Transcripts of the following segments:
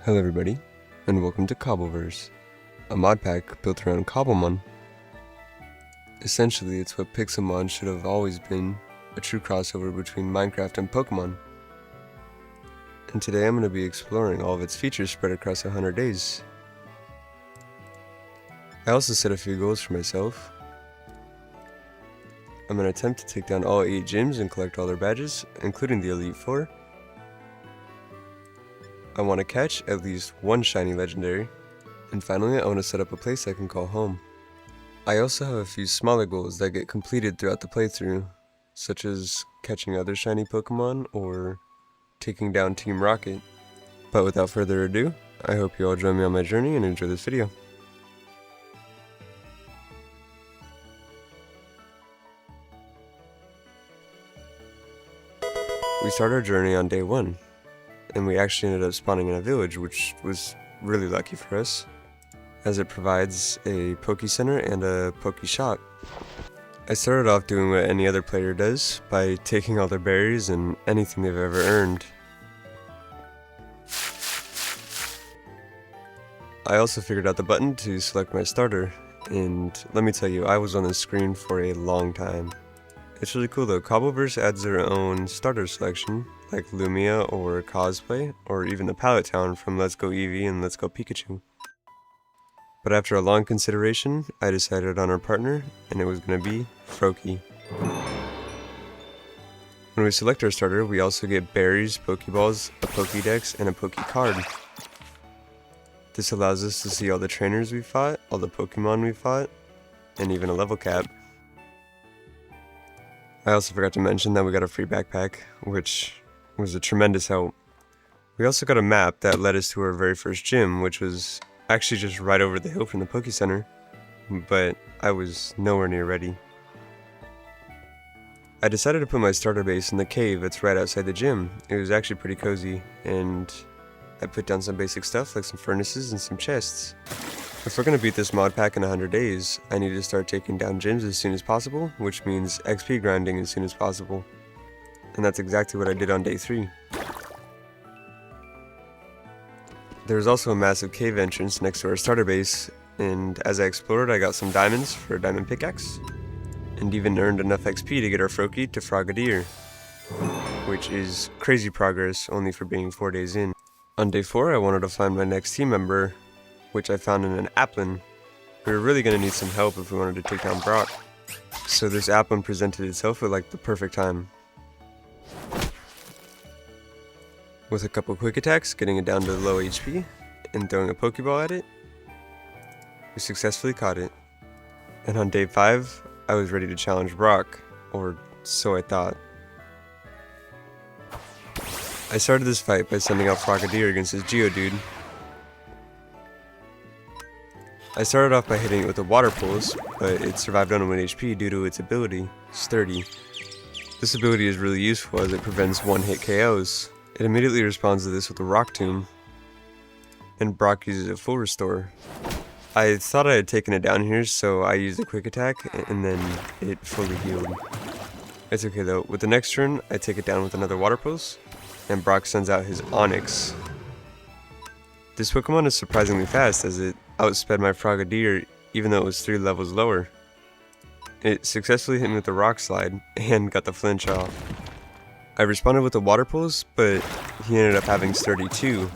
Hello everybody, and welcome to Cobbleverse, a mod pack built around Cobblemon. Essentially, it's what Pixelmon should have always been, a true crossover between Minecraft and Pokemon. And today I'm going to be exploring all of its features spread across 100 days. I also set a few goals for myself. I'm going to attempt to take down all 8 gyms and collect all their badges, including the Elite Four. I want to catch at least one shiny legendary, and finally I want to set up a place I can call home. I also have a few smaller goals that get completed throughout the playthrough, such as catching other shiny Pokemon or taking down Team Rocket. But without further ado, I hope you all join me on my journey and enjoy this video. We start our journey on day 1. And we actually ended up spawning in a village, which was really lucky for us, as it provides a Poke Center and a Poke Shop. I started off doing what any other player does, by taking all their berries and anything they've ever earned. I also figured out the button to select my starter, and let me tell you, I was on the screen for a long time. It's really cool though. Cobbleverse adds their own starter selection, like Lumia or Cosplay, or even the Pallet Town from Let's Go Eevee and Let's Go Pikachu. But after a long consideration, I decided on our partner, and it was going to be Froakie. When we select our starter, we also get berries, Pokeballs, a Pokédex, and a Pokecard. This allows us to see all the trainers we fought, all the Pokemon we fought, and even a level cap. I also forgot to mention that we got a free backpack, which was a tremendous help. We also got a map that led us to our very first gym, which was actually just right over the hill from the Poke Center, but I was nowhere near ready. I decided to put my starter base in the cave that's right outside the gym. It was actually pretty cozy, and I put down some basic stuff like some furnaces and some chests. If we're going to beat this mod pack in 100 days, I need to start taking down gyms as soon as possible, which means XP grinding as soon as possible. And that's exactly what I did on day 3. There was also a massive cave entrance next to our starter base, and as I explored I got some diamonds for a diamond pickaxe, and even earned enough XP to get our Froakie to Frogadier, which is crazy progress only for being 4 days in. On day 4 I wanted to find my next team member, which I found in an Applin. We were really going to need some help if we wanted to take down Brock, so this Applin presented itself at like the perfect time. With a couple quick attacks, getting it down to low HP, and throwing a Pokeball at it, we successfully caught it. And on day 5, I was ready to challenge Brock, or so I thought. I started this fight by sending out Frogadier against his Geodude. I started off by hitting it with a Water Pulse, but it survived on 1 HP due to its ability, Sturdy. This ability is really useful as it prevents one-hit KOs. It immediately responds to this with a Rock Tomb, and Brock uses a full restore. I thought I had taken it down here, so I used a quick attack, and then it fully healed. It's okay though. With the next turn, I take it down with another Water Pulse, and Brock sends out his Onix. This Pokemon is surprisingly fast, as it outsped my Frogadier even though it was 3 levels lower. It successfully hit me with the Rock Slide and got the flinch off. I responded with a Water Pulse, but he ended up having Sturdy too.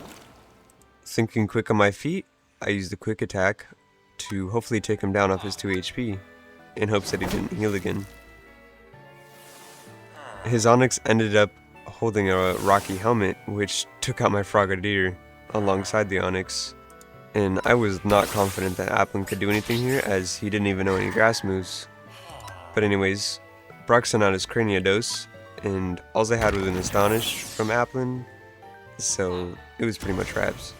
Thinking quick on my feet, I used the quick attack to hopefully take him down off his 2 HP, in hopes that he didn't heal again. His Onix ended up holding a rocky helmet, which took out my Frogadier alongside the Onix, and I was not confident that Applin could do anything here, as he didn't even know any grass moves. But anyways, Brock sent out his Craniados, and all I had was an Astonish from Applin, so it was pretty much wraps.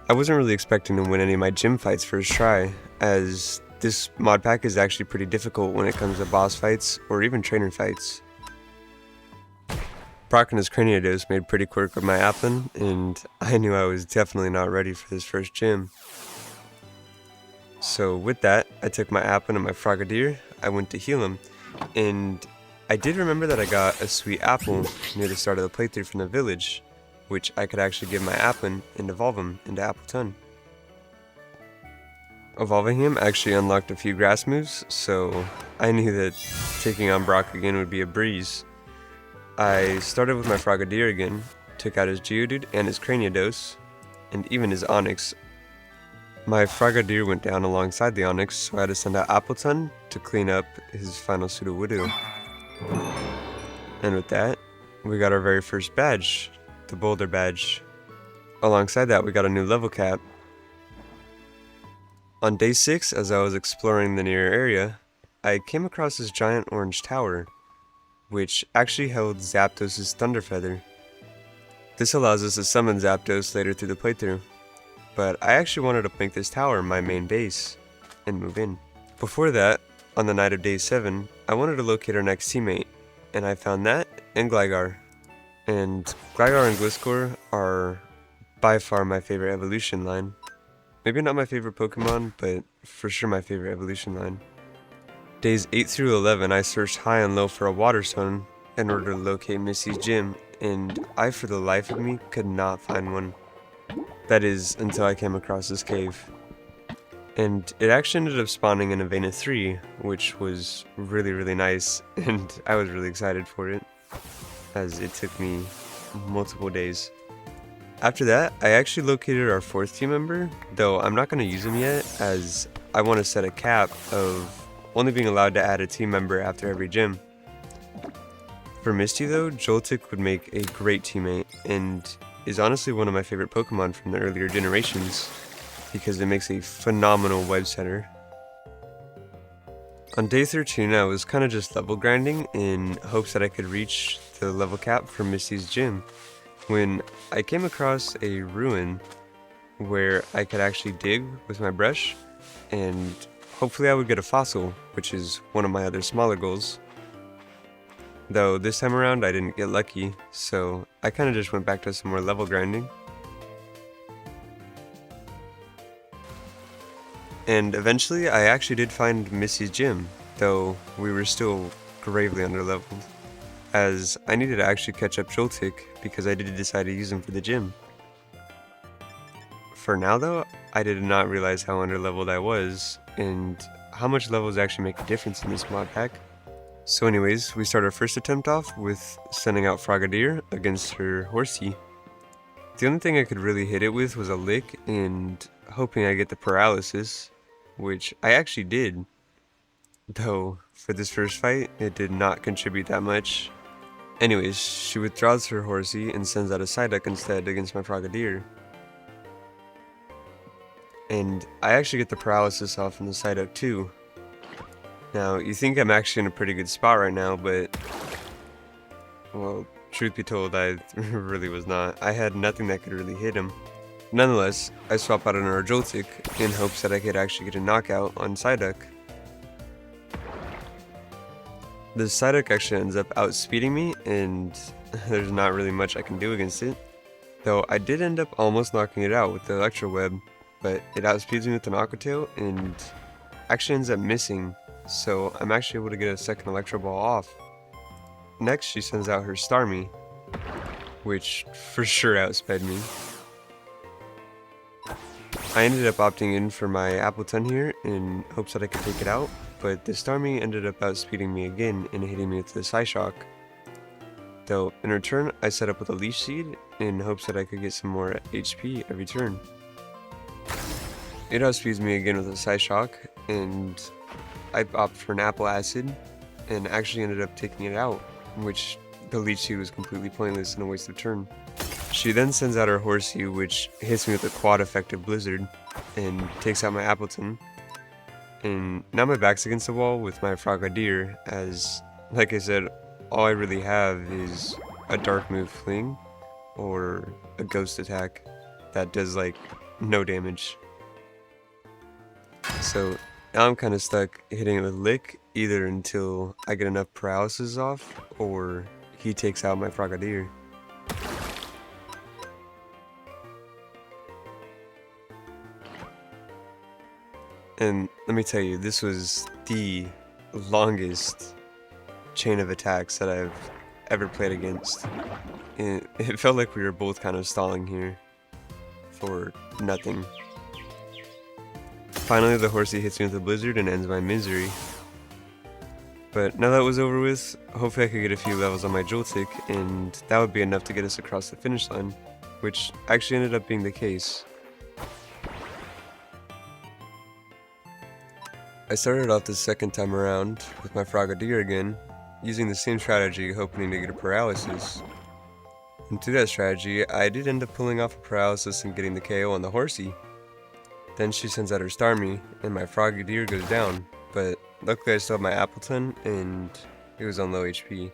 I wasn't really expecting to win any of my gym fights first try, as this mod pack is actually pretty difficult when it comes to boss fights or even trainer fights. Brock and his Craniados made pretty quick with my Applin, and I knew I was definitely not ready for this first gym. So with that, I took my Applin and my Frogadier, I went to heal him, and I did remember that I got a sweet apple near the start of the playthrough from the village, which I could actually give my Applin and evolve him into Appleton. Evolving him actually unlocked a few grass moves, so I knew that taking on Brock again would be a breeze. I started with my Frogadier again, took out his Geodude and his Cranidos, and even his Onix. My Frogadier went down alongside the Onix, so I had to send out Appleton to clean up his final Sudowoodo. And with that, we got our very first badge, the Boulder badge. Alongside that, we got a new level cap. On day 6, as I was exploring the near area, I came across this giant orange tower, which actually held Zapdos' Thunder Feather. This allows us to summon Zapdos later through the playthrough, but I actually wanted to make this tower my main base and move in. Before that, on the night of day 7, I wanted to locate our next teammate, and I found that in Gligar. And Gligar and Gliscor are by far my favorite evolution line. Maybe not my favorite Pokemon, but for sure my favorite evolution line. Days 8 through 11, I searched high and low for a water stone in order to locate Missy's gym, and I for the life of me could not find one. That is, until I came across this cave. And it actually ended up spawning in Avena 3, which was really nice, and I was really excited for it, as it took me multiple days. After that, I actually located our 4th team member, though I'm not going to use him yet, as I want to set a cap of only being allowed to add a team member after every gym. For Misty though, Joltik would make a great teammate, and is honestly one of my favorite Pokemon from the earlier generations, because it makes a phenomenal web setter. On day 13, I was kind of just level grinding in hopes that I could reach the level cap for Misty's gym, when I came across a ruin where I could actually dig with my brush, and hopefully I would get a fossil, which is one of my other smaller goals. Though this time around I didn't get lucky, so I kind of just went back to some more level grinding. And eventually I actually did find Missy's gym, though we were still gravely underleveled, as I needed to actually catch up Joltik because I did decide to use him for the gym. For now though, I did not realize how underleveled I was, and how much levels actually make a difference in this mod pack. So anyways, we start our first attempt off with sending out Frogadier against her Horsey. The only thing I could really hit it with was a lick and hoping I get the paralysis, which I actually did. Though, for this first fight, it did not contribute that much. Anyways, she withdraws her Horsey and sends out a Psyduck instead against my Frogadier. And I actually get the paralysis off from the Psyduck too. Now, you think I'm actually in a pretty good spot right now, but, well, truth be told, I really was not. I had nothing that could really hit him. Nonetheless, I swap out another Joltik in hopes that I could actually get a knockout on Psyduck. The Psyduck actually ends up outspeeding me, and there's not really much I can do against it. Though I did end up almost knocking it out with the Electro Web, but it outspeeds me with an Aqua Tail and actually ends up missing. So I'm actually able to get a second Electro Ball off. Next, she sends out her Starmie, which for sure outsped me. I ended up opting in for my Appleton here in hopes that I could take it out, but the Starmie ended up outspeeding me again and hitting me with the Psyshock. Though, in return, I set up with a Leech Seed in hopes that I could get some more HP every turn. It outspeeds me again with a Psyshock, and I opted for an Apple Acid, and actually ended up taking it out, which the Leech Seed was completely pointless and a waste of turn. She then sends out her Horsey, which hits me with a quad effective Blizzard, and takes out my Appleton. And now my back's against the wall with my Frogadier, as, like I said, all I really have is a Dark move Fling, or a Ghost attack that does like no damage. So now I'm kind of stuck hitting it with Lick, either until I get enough paralysis off, or he takes out my Frogadier. And let me tell you, this was the longest chain of attacks that I've ever played against. It felt like we were both kind of stalling here for nothing. Finally, the horsey hits me with a blizzard and ends my misery. But now that was over with, hopefully I could get a few levels on my Joltik, and that would be enough to get us across the finish line, which actually ended up being the case. I started off the second time around with my Frogadier again, using the same strategy, hoping to get a paralysis. And through that strategy, I did end up pulling off a paralysis and getting the KO on the horsey. Then she sends out her Starmie, and my Frogadier goes down, but luckily I still have my Appleton, and it was on low HP.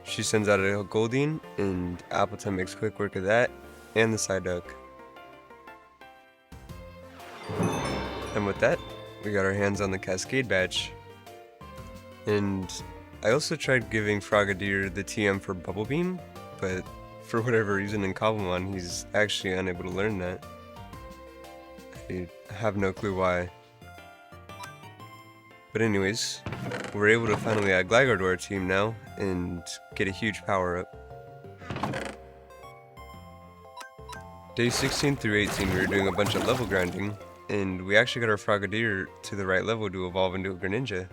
She sends out a Goldeen, and Appleton makes quick work of that, and the Psyduck. And with that, we got our hands on the Cascade badge. And I also tried giving Frogadier the TM for Bubble Beam, but for whatever reason in Cobblemon, he's actually unable to learn that. I have no clue why. But anyways, we're able to finally add Gligar to our team now, and get a huge power up. Day 16 through 18 we were doing a bunch of level grinding, and we actually got our Frogadier to the right level to evolve into a Greninja.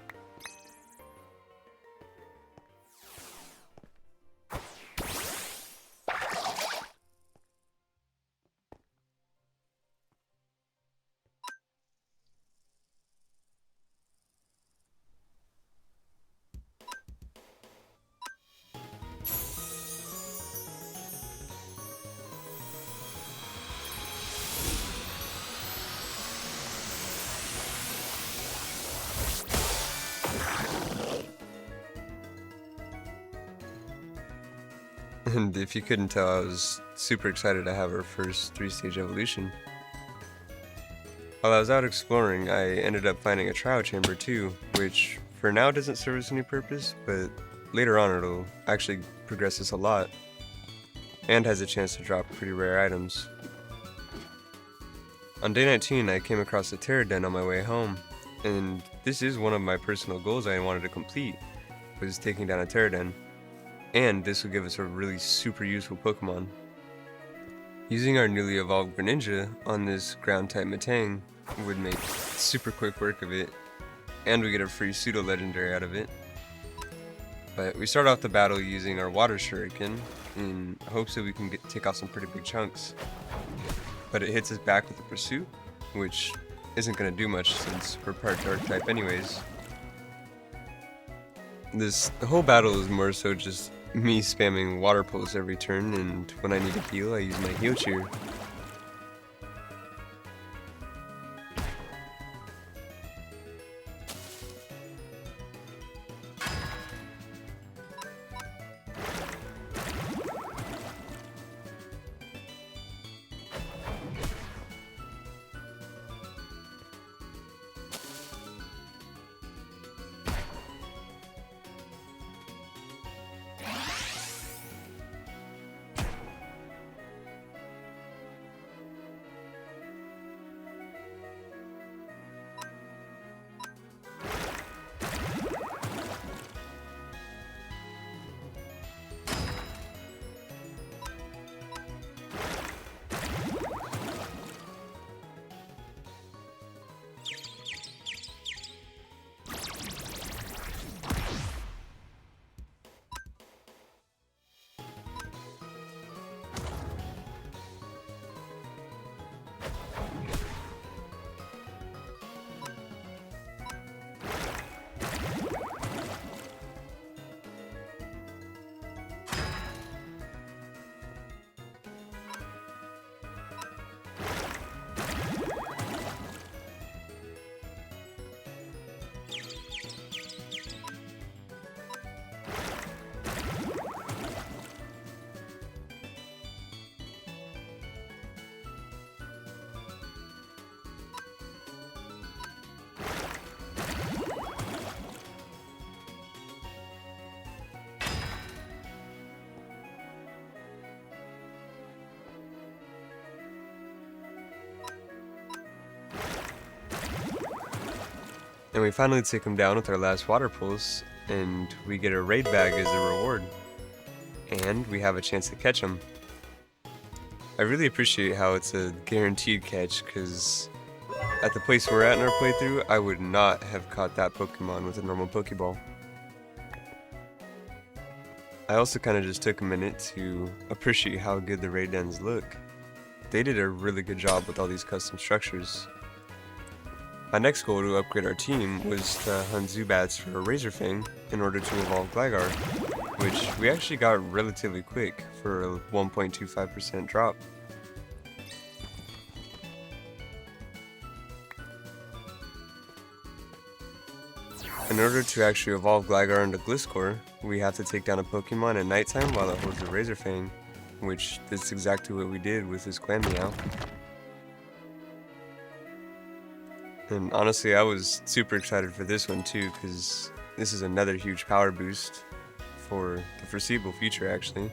And if you couldn't tell, I was super excited to have our first 3-stage evolution. While I was out exploring, I ended up finding a trial chamber too, which for now doesn't serve us any purpose, but later on it'll actually progress us a lot, and has a chance to drop pretty rare items. On day 19 I came across a Pterodon on my way home, and this is one of my personal goals I wanted to complete, was taking down a Pterodon. And this will give us a really super useful Pokemon. Using our newly evolved Greninja on this ground-type Metang would make super quick work of it, and we get a free pseudo-legendary out of it. But we start off the battle using our Water Shuriken in hopes that we can take off some pretty big chunks. But it hits us back with the Pursuit, which isn't going to do much since we're part Dark-type anyways. This whole battle is more so just me spamming Water Pulse every turn, and when I need to heal, I use my Heal Cheer. And we finally take him down with our last Water Pulse, and we get a raid bag as a reward. and we have a chance to catch them. I really appreciate how it's a guaranteed catch, because at the place we're at in our playthrough, I would not have caught that Pokemon with a normal Pokeball. I also kind of just took a minute to appreciate how good the raid dens look. They did a really good job with all these custom structures. My next goal to upgrade our team was to hunt Zubats for a Razorfang in order to evolve Gligar, which we actually got relatively quick for a 1.25% drop. In order to actually evolve Gligar into Gliscor, we have to take down a Pokemon at nighttime while it holds a Razorfang, which is exactly what we did with this Glameow. And honestly, I was super excited for this one too, because this is another huge power boost for the foreseeable future, actually.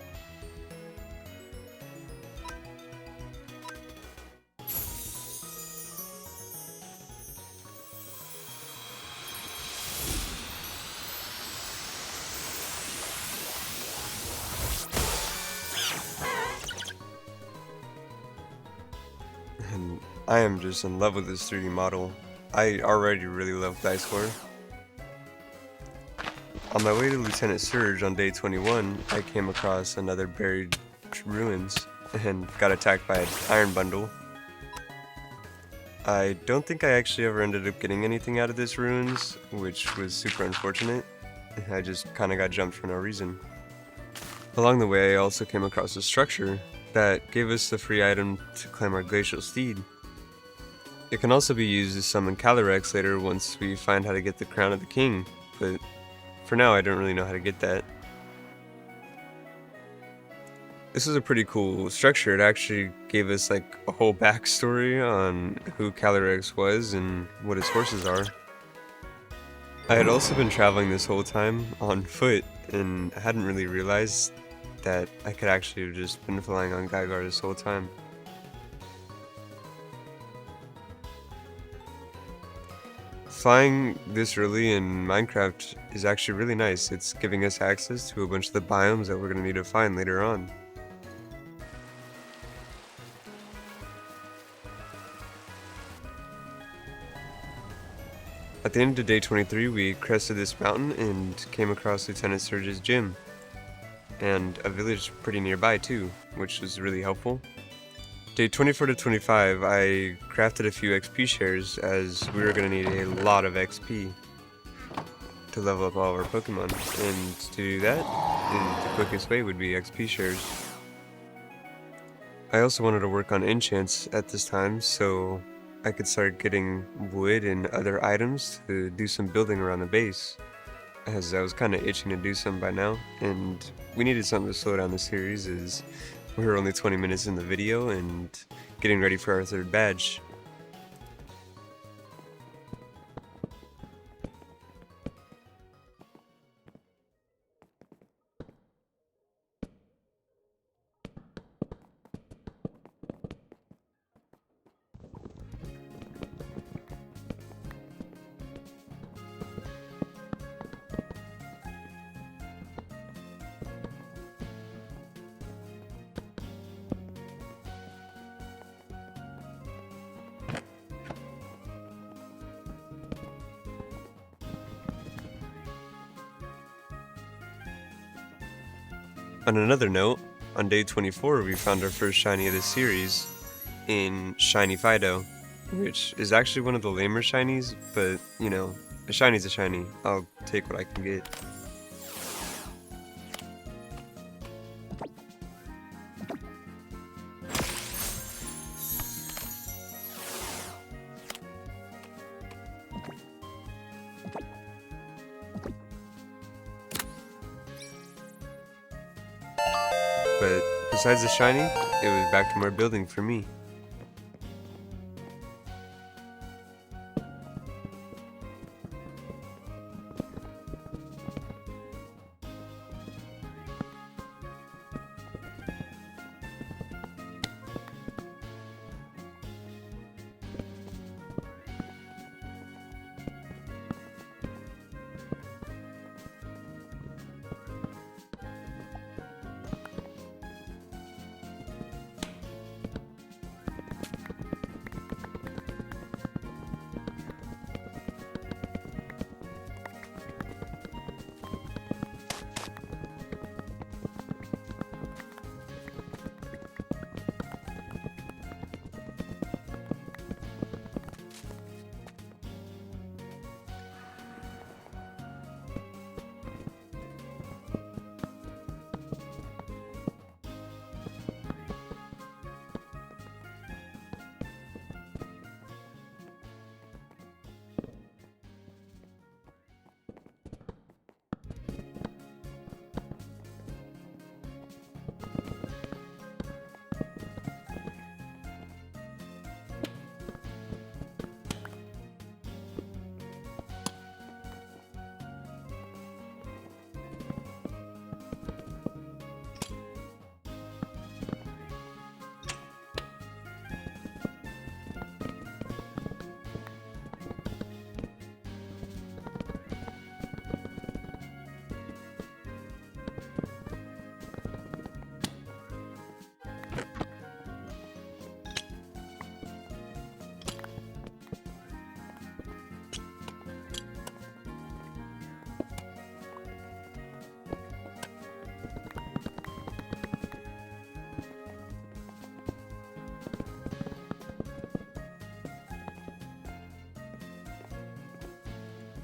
And I am just in love with this 3D model. I already really love Gliscor. On my way to Lieutenant Surge on day 21, I came across another buried ruins and got attacked by an iron bundle. I don't think I actually ever ended up getting anything out of this ruins, which was super unfortunate. I just kinda got jumped for no reason. Along the way, I also came across a structure that gave us the free item to climb our glacial steed. It can also be used to summon Calyrex later once we find how to get the crown of the king, but for now I don't really know how to get that. This is a pretty cool structure. It actually gave us like a whole backstory on who Calyrex was and what his horses are. I had also been traveling this whole time on foot and hadn't really realized that I could actually have just been flying on Gligar this whole time. Flying this early in Minecraft is actually really nice. It's giving us access to a bunch of the biomes that we're going to need to find later on. At the end of day 23, we crested this mountain and came across Lieutenant Surge's gym, and a village pretty nearby too, which was really helpful. Day 24 to 25, I crafted a few XP shares as we were going to need a lot of XP to level up all of our Pokemon, and to do that, the quickest way would be XP shares. I also wanted to work on enchants at this time, so I could start getting wood and other items to do some building around the base, as I was kind of itching to do some by now, and we needed something to slow down the series as we were only 20 minutes in the video and getting ready for our third badge. On another note, on day 24 we found our first shiny of this series in Shiny Fido, which is actually one of the lamer shinies, but you know, a shiny's a shiny. I'll take what I can get. But besides the shiny, it was back to more building for me.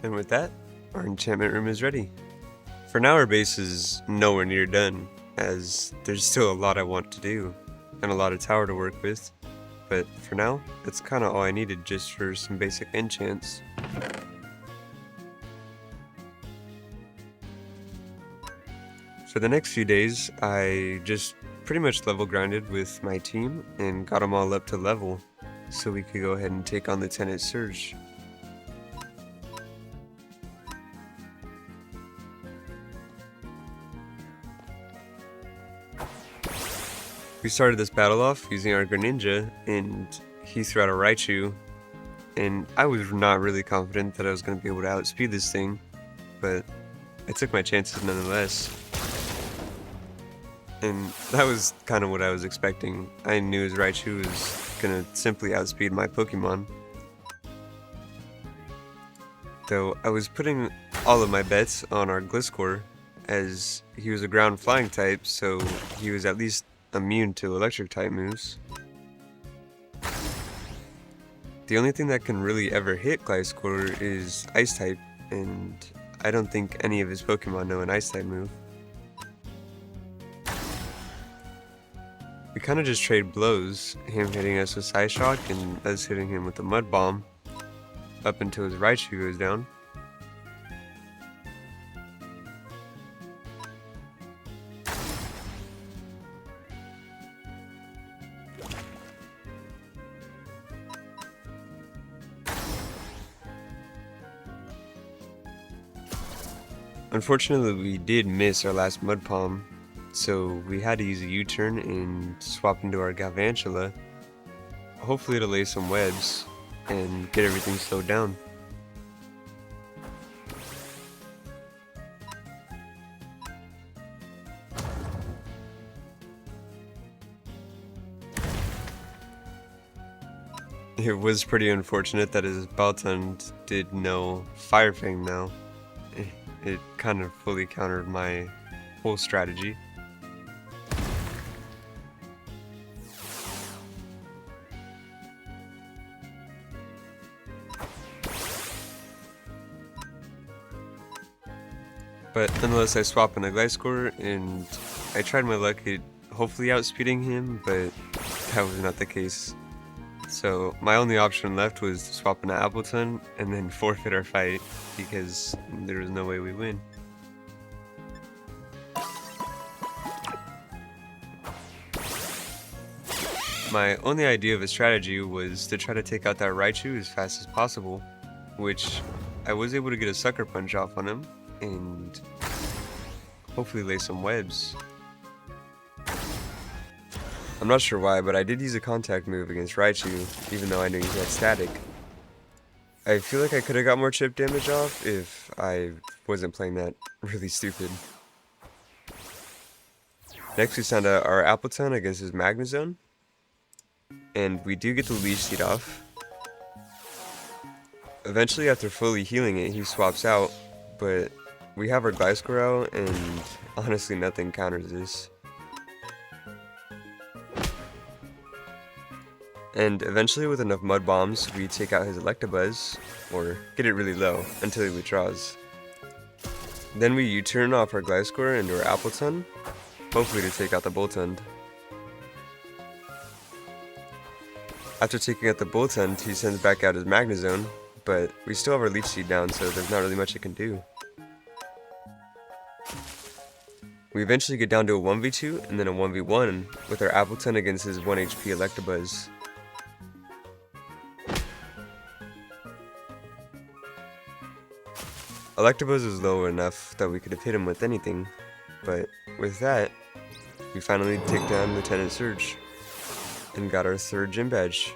And with that, our enchantment room is ready. For now, our base is nowhere near done, as there's still a lot I want to do, and a lot of tower to work with, but for now, that's kinda all I needed just for some basic enchants. For the next few days, I just pretty much level grinded with my team and got them all up to level, so we could go ahead and take on the Tenant Surge. We started this battle off using our Greninja, and he threw out a Raichu, and I was not really confident that I was going to be able to outspeed this thing, but I took my chances nonetheless. And that was kind of what I was expecting. I knew his Raichu was going to simply outspeed my Pokemon. Though I was putting all of my bets on our Gliscor, as he was a ground flying type, so he was at least immune to electric type moves. The only thing that can really ever hit Gliscor is ice type, and I don't think any of his Pokemon know an ice type move. We kinda just trade blows, him hitting us with Psyshock and us hitting him with a Mud Bomb, up until his Raichu goes down. Unfortunately, we did miss our last Mud Palm, so we had to use a U-turn and swap into our Galvantula, hopefully to lay some webs and get everything slowed down. It was pretty unfortunate that his Baltund did no Fire Fang now. It kind of fully countered my whole strategy. But nonetheless, I swap in the Gliscor, and I tried my luck at hopefully outspeeding him, but that was not the case. So my only option left was to swap into Appleton and then forfeit our fight, because there was no way we win. My only idea of a strategy was to try to take out that Raichu as fast as possible, which I was able to get a Sucker Punch off on him and hopefully lay some webs. I'm not sure why, but I did use a contact move against Raichu, even though I knew he had static. I feel like I could have got more chip damage off if I wasn't playing that really stupid. Next we send out our Appleton against his Magnezone, and we do get the Leech Seed off. Eventually, after fully healing it, he swaps out, but we have our Gliscor out, and honestly nothing counters this. And eventually, with enough Mud Bombs, we take out his Electabuzz, or get it really low, until he withdraws. Then we U-turn off our Gliscor into our Appleton, hopefully to take out the Boltund. After taking out the Boltund, he sends back out his Magnezone, but we still have our Leech Seed down, so there's not really much it can do. We eventually get down to a 1v2 and then a 1v1 with our Appleton against his 1 HP Electabuzz. Electabuzz was low enough that we could have hit him with anything, but with that, we finally take down Lieutenant Surge and got our 3rd gym badge.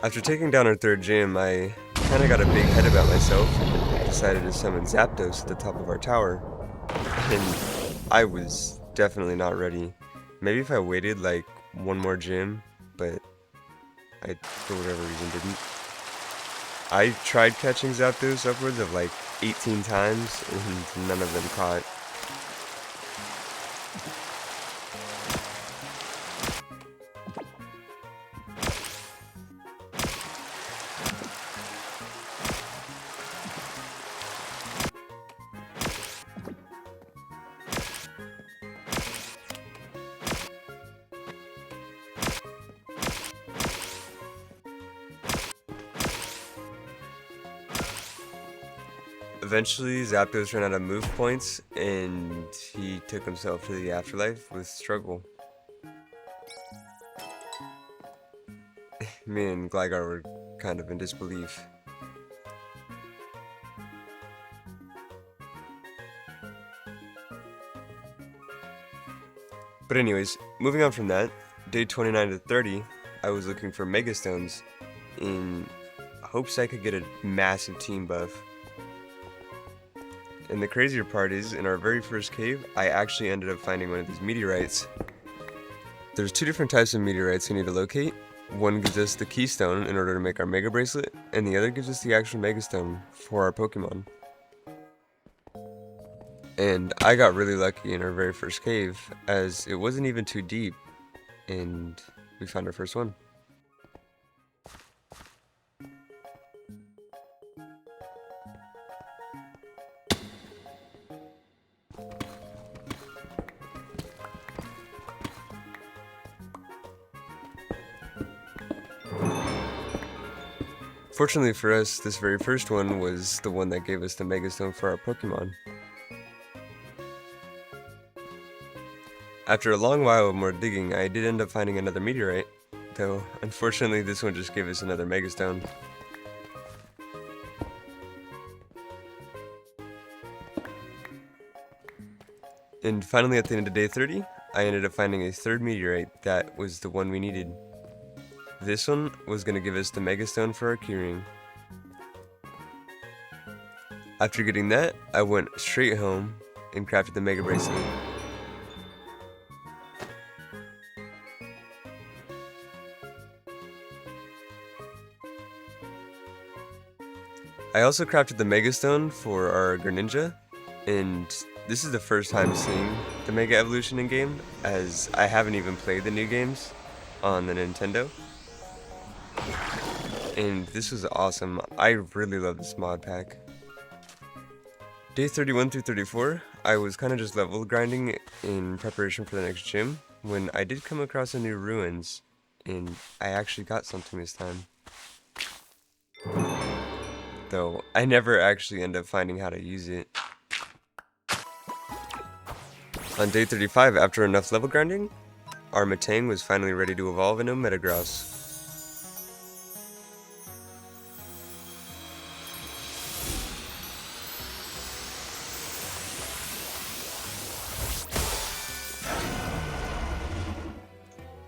After taking down our 3rd gym, I kinda got a big head about myself and decided to summon Zapdos at the top of our tower, and I was definitely not ready. Maybe if I waited like one more gym, but I, for whatever reason, didn't. I tried catching Zapdos upwards of like 18 times, and none of them caught. Eventually, Zapdos ran out of move points, and he took himself to the afterlife with struggle. Me and Gligar were kind of in disbelief. But anyways, moving on from that, day 29 to 30, I was looking for Mega Stones in hopes I could get a massive team buff. And the crazier part is, in our very first cave, I actually ended up finding one of these meteorites. There's two different types of meteorites we need to locate. One gives us the keystone in order to make our Mega Bracelet, and the other gives us the actual Mega Stone for our Pokemon. And I got really lucky in our very first cave, as it wasn't even too deep, and we found our first one. Fortunately for us, this very first one was the one that gave us the Mega Stone for our Pokemon. After a long while of more digging, I did end up finding another meteorite, though unfortunately this one just gave us another Mega Stone. And finally, at the end of day 30, I ended up finding a third meteorite that was the one we needed. This one was going to give us the Mega Stone for our keyring. After getting that, I went straight home and crafted the Mega Bracelet. I also crafted the Mega Stone for our Greninja, and this is the first time seeing the Mega Evolution in game, as I haven't even played the new games on the Nintendo. And this was awesome. I really love this mod pack. Day 31 through 34, I was kind of just level grinding in preparation for the next gym, when I did come across a new ruins, and I actually got something this time. Though I never actually end up finding how to use it. On day 35, after enough level grinding, our Metang was finally ready to evolve into Metagross.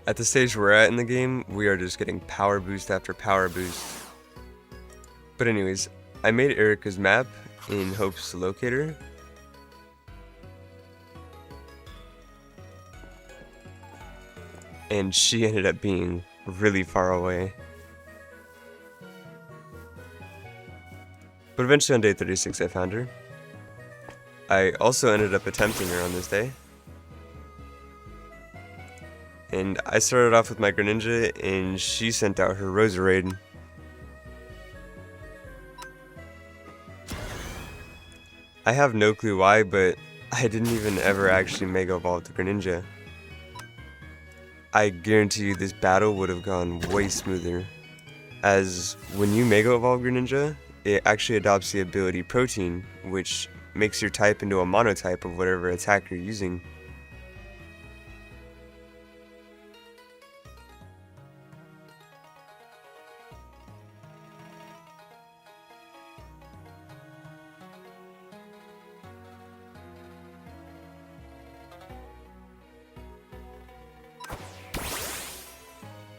At the stage we're at in the game, we are just getting power boost after power boost. But anyways, I made Erica's map in hopes to locate her. And she ended up being really far away. But eventually on day 36 I found her. I also ended up attempting her on this day. And I started off with my Greninja, and she sent out her Roserade. I have no clue why, but I didn't even ever actually Mega Evolve the Greninja. I guarantee you this battle would have gone way smoother, as when you Mega Evolve Greninja, it actually adopts the ability Protein, which makes your type into a monotype of whatever attack you're using.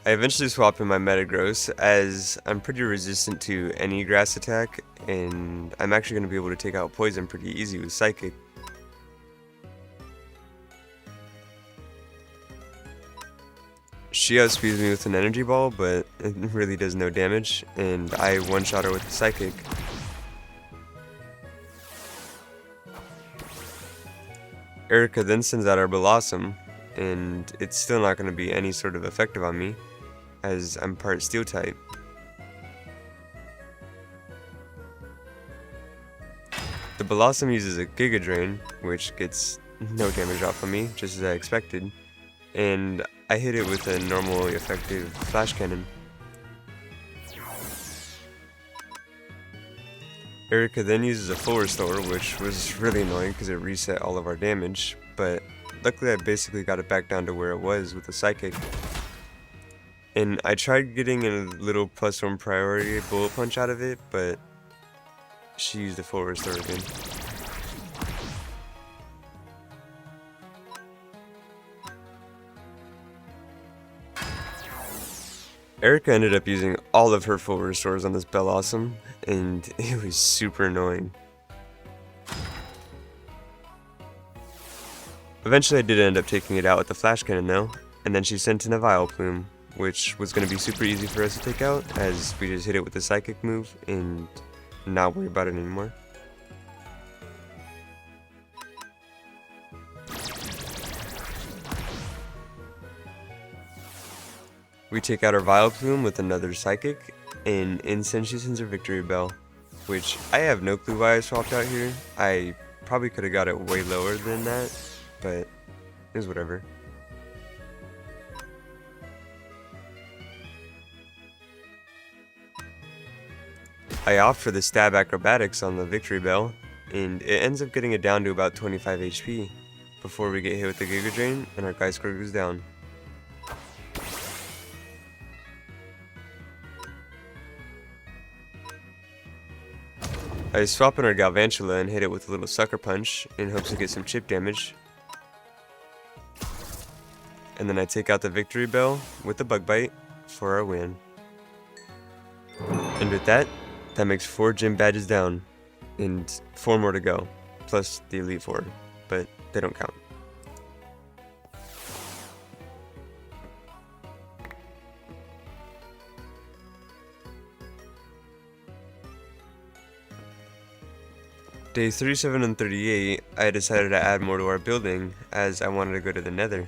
I eventually swapped in my Metagross, as I'm pretty resistant to any grass attack, and I'm actually going to be able to take out poison pretty easy with Psychic. She outspeeds me with an energy ball, but it really does no damage, and I one-shot her with the Psychic. Erica then sends out our Blossom, and it's still not going to be any sort of effective on me, as I'm part Steel type. The Blossom uses a Giga Drain, which gets no damage off of me, just as I expected, and I hit it with a normally effective Flash Cannon. Erica then uses a full restore, which was really annoying because it reset all of our damage, but luckily I basically got it back down to where it was with the psychic. And I tried getting a little +1 priority bullet punch out of it, but she used a full restore again. Erica ended up using all of her full restores on this Bell Awesome, and it was super annoying. Eventually I did end up taking it out with the flash cannon though, and then she sent in a Vile Plume, which was going to be super easy for us to take out, as we just hit it with the psychic move and not worry about it anymore. We take out our Vile Plume with another psychic, and instant she sends her Victory Bell, which I have no clue why I swapped out here. I probably could have got it way lower than that, but it was whatever. I opt for the Stab Acrobatics on the Victory Bell, and it ends up getting it down to about 25 HP before we get hit with the Giga Drain and our Guy score goes down. I swap in our Galvantula and hit it with a little Sucker Punch in hopes to get some chip damage. And then I take out the Victory Bell with the Bug Bite for our win. And with that, that makes 4 gym badges down, and 4 more to go, plus the Elite 4, but they don't count. Days 37 and 38, I decided to add more to our building, as I wanted to go to the Nether.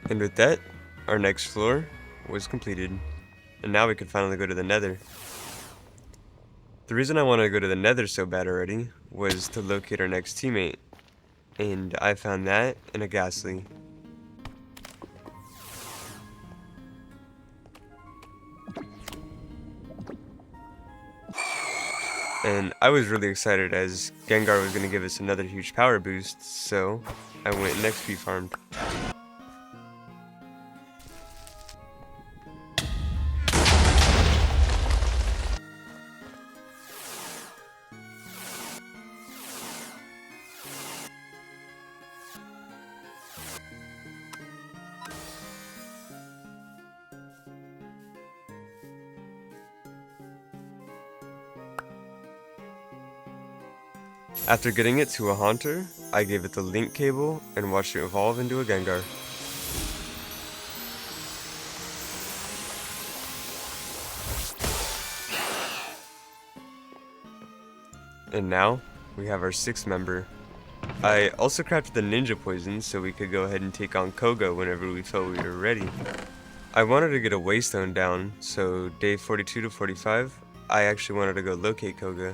And with that, our next floor was completed, and now we could finally go to the Nether. The reason I wanted to go to the Nether so bad already was to locate our next teammate, and I found that in a ghastly. And I was really excited as Gengar was going to give us another huge power boost, so I went and XP farmed. After getting it to a Haunter, I gave it the link cable and watched it evolve into a Gengar. And now, we have our 6th member. I also crafted the Ninja Poison so we could go ahead and take on Koga whenever we felt we were ready. I wanted to get a Waystone down, so day 42 to 45, I actually wanted to go locate Koga.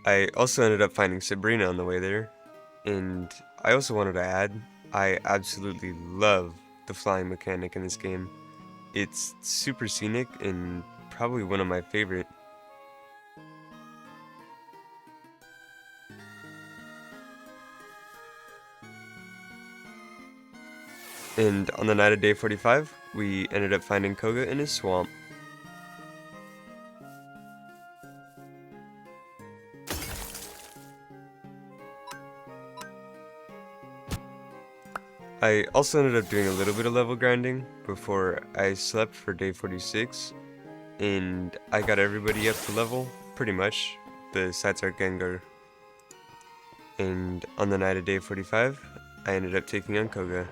I also ended up finding Sabrina on the way there, and I also wanted to add, I absolutely love the flying mechanic in this game. It's super scenic and probably one of my favorite. And on the night of day 45, we ended up finding Koga in his swamp. I also ended up doing a little bit of level grinding before I slept for day 46, and I got everybody up to level, pretty much, besides our Gengar. And on the night of day 45, I ended up taking on Koga,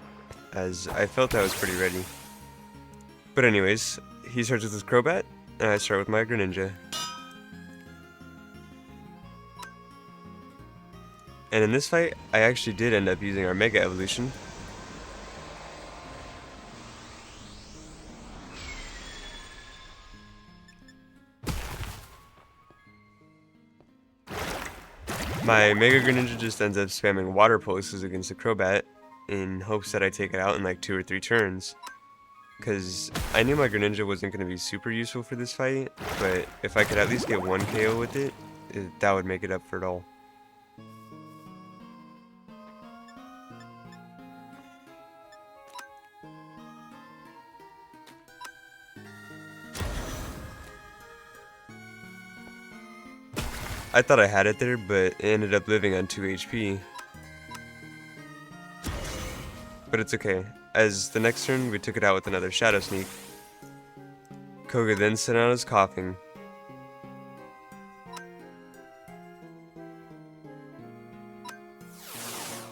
as I felt I was pretty ready. But anyways, he starts with his Crobat, and I start with my Greninja. And in this fight, I actually did end up using our Mega Evolution. My Mega Greninja just ends up spamming water pulses against the Crobat in hopes that I take it out in like 2 or 3 turns. Because I knew my Greninja wasn't going to be super useful for this fight, but if I could at least get 1 KO with it, that would make it up for it all. I thought I had it there, but it ended up living on 2 HP. But it's okay, as the next turn we took it out with another Shadow Sneak. Koga then sent out his coughing.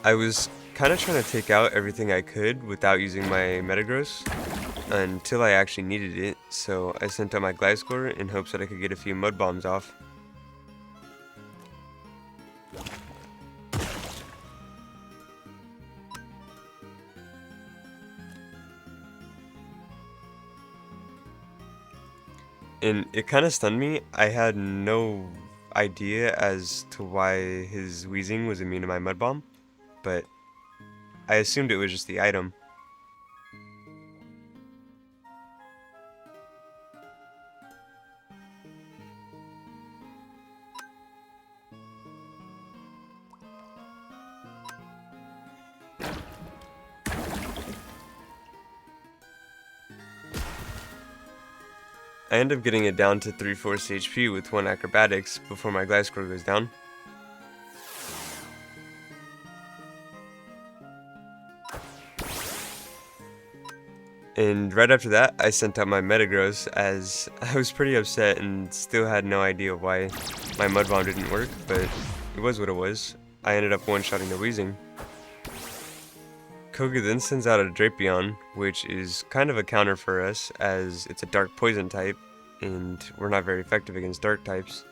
I was kind of trying to take out everything I could without using my Metagross until I actually needed it, so I sent out my Gliscor in hopes that I could get a few Mud Bombs off. And it kind of stunned me. I had no idea as to why his Wheezing was immune to my Mud Bomb, but I assumed it was just the item. I end up getting it down to 3/4 HP with 1 Acrobatics before my Gliscor goes down. And right after that, I sent out my Metagross as I was pretty upset and still had no idea why my Mud Bomb didn't work, but it was what it was. I ended up one-shotting the Wheezing. Koga then sends out a Drapion, which is kind of a counter for us as it's a dark poison type, and we're not very effective against dark types.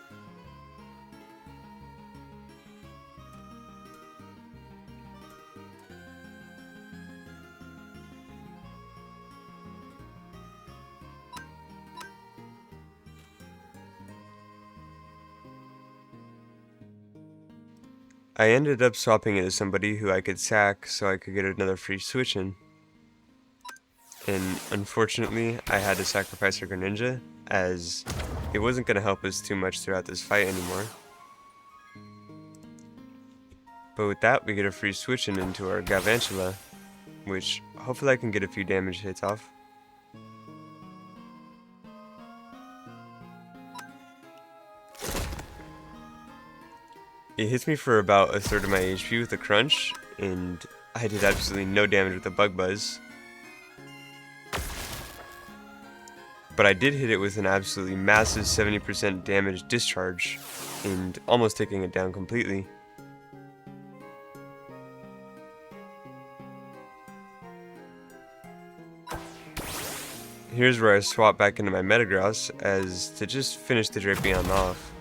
I ended up swapping it to somebody who I could sack so I could get another free switch in. And unfortunately, I had to sacrifice our Greninja, as it wasn't going to help us too much throughout this fight anymore. But with that, we get a free switch in into our Galvantula, which hopefully I can get a few damage hits off. It hits me for about a third of my HP with a crunch, and I did absolutely no damage with a bug buzz. But I did hit it with an absolutely massive 70% damage discharge, and almost taking it down completely. Here's where I swap back into my Metagross as to just finish the Drapion off.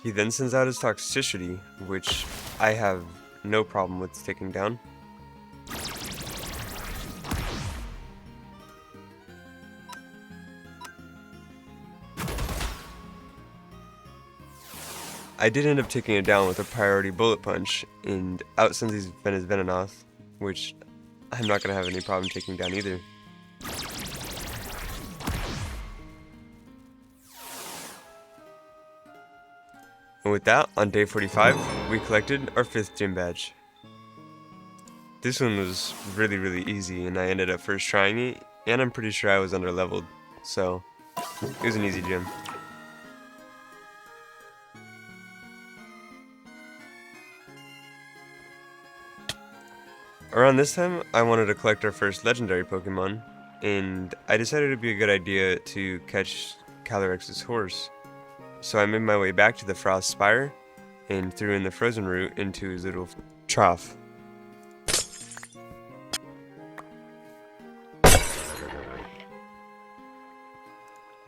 He then sends out his Toxicity, which I have no problem with taking down. I did end up taking it down with a priority Bullet Punch, and outsends his Venenoth, which I'm not going to have any problem taking down either. And with that, on day 45, we collected our 5th gym badge. This one was really easy, and I ended up first trying it, and I'm pretty sure I was underleveled, so it was an easy gym. Around this time, I wanted to collect our first legendary Pokemon, and I decided it would be a good idea to catch Calyrex's horse. So I made my way back to the Frost Spire, and threw in the frozen root into his little trough.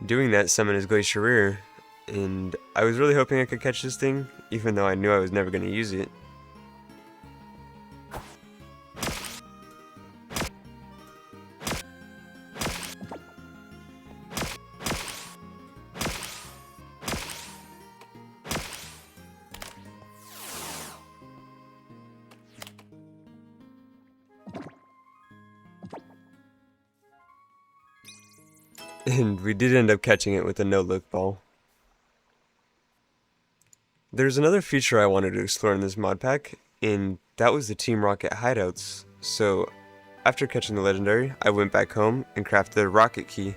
Doing that summoned his Glacier, and I was really hoping I could catch this thing, even though I knew I was never going to use it. And we did end up catching it with a no-look ball. There's another feature I wanted to explore in this mod pack, and that was the Team Rocket hideouts. So, after catching the legendary, I went back home and crafted a rocket key.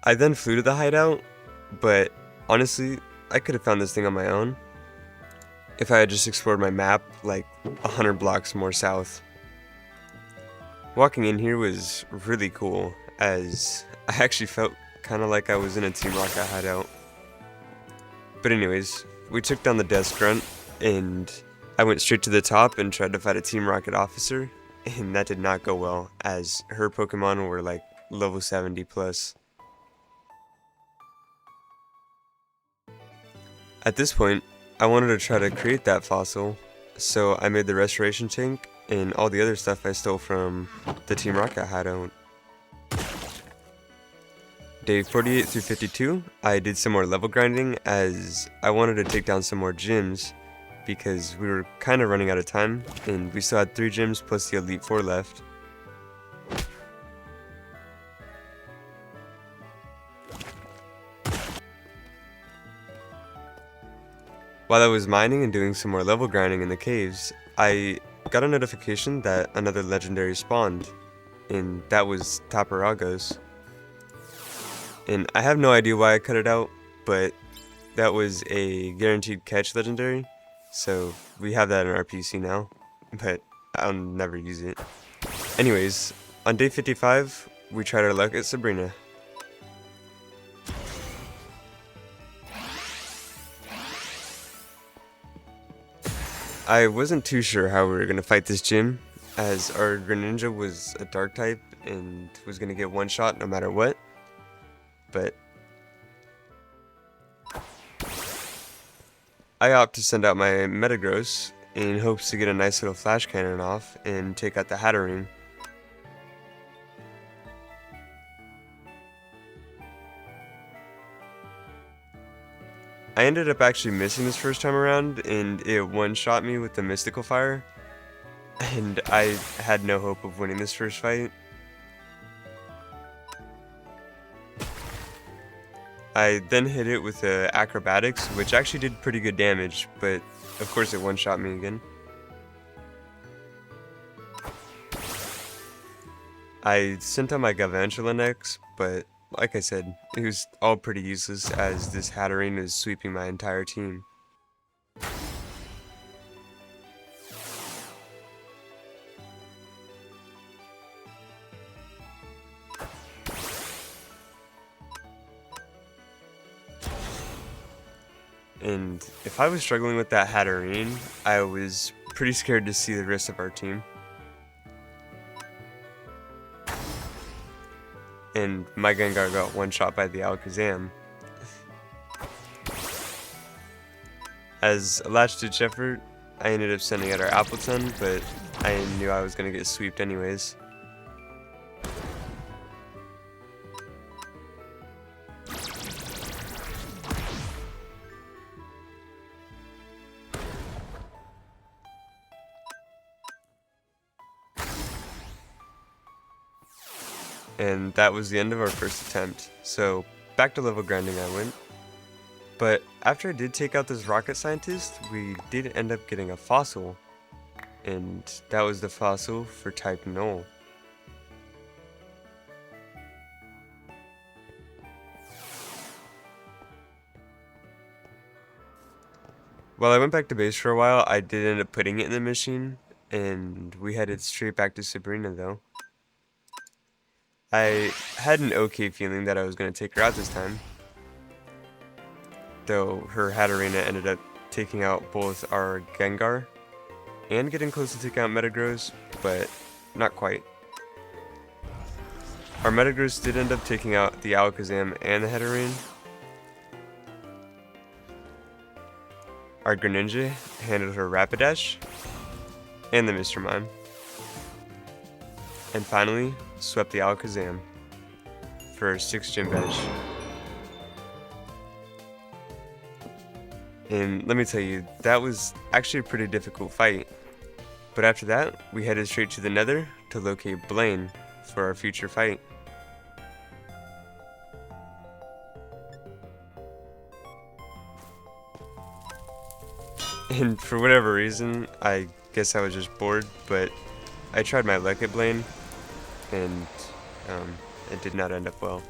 I then flew to the hideout, but honestly, I could have found this thing on my own if I had just explored my map like 100 blocks more south. Walking in here was really cool, as I actually felt kind of like I was in a Team Rocket hideout. But anyways, we took down the desk grunt, and I went straight to the top and tried to fight a Team Rocket officer, and that did not go well, as her Pokemon were like level 70 plus. At this point, I wanted to try to create that fossil, so I made the restoration tank and all the other stuff I stole from the Team Rocket hideout. Day 48 through 52, I did some more level grinding, as I wanted to take down some more gyms, because we were kind of running out of time, and we still had 3 gyms plus the Elite 4 left. While I was mining and doing some more level grinding in the caves, I got a notification that another legendary spawned, and that was Taparagos. And I have no idea why I cut it out, but that was a guaranteed catch legendary, so we have that in our PC now, but I'll never use it. Anyways, on day 55, we tried our luck at Sabrina. I wasn't too sure how we were going to fight this gym, as our Greninja was a dark type and was going to get one shot no matter what, but I opt to send out my Metagross in hopes to get a nice little flash cannon off and take out the Hatterene. I ended up actually missing this first time around, and it one-shot me with the Mystical Fire, and I had no hope of winning this first fight. I then hit it with the Acrobatics, which actually did pretty good damage, but of course it one-shot me again. I sent out my Galvantula next, but like I said, it was all pretty useless as this Hatterene is sweeping my entire team. And if I was struggling with that Hatterene, I was pretty scared to see the rest of our team. And my Gengar got one shot by the Alakazam. As a last-ditch effort, I ended up sending out our Appleton, but I knew I was going to get sweeped anyways. And that was the end of our first attempt, so back to level grinding I went. But after I did take out this rocket scientist, we did end up getting a fossil, and that was the fossil for type Null. While I went back to base for a while, I did end up putting it in the machine, and we headed straight back to Sabrina though. I had an okay feeling that I was going to take her out this time, though her Hatterene ended up taking out both our Gengar and getting close to taking out Metagross, but not quite. Our Metagross did end up taking out the Alakazam and the Hatterene. Our Greninja handled her Rapidash and the Mr. Mime. And finally, swept the Alakazam for 6 gym badge. And let me tell you, that was actually a pretty difficult fight. But after that, we headed straight to the Nether to locate Blaine for our future fight. And for whatever reason, I guess I was just bored, but I tried my luck at Blaine, and it did not end up well.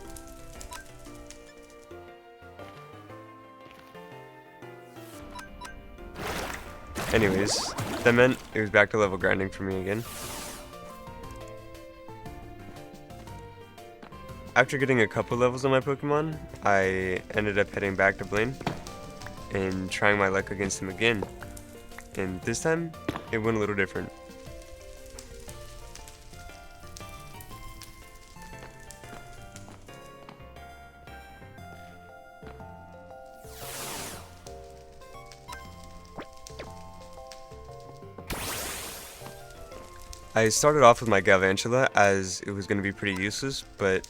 Anyways, that meant it was back to level grinding for me again. After getting a couple levels on my Pokemon, I ended up heading back to Blaine and trying my luck against him again. And this time, it went a little different. I started off with my Galvantula as it was going to be pretty useless, but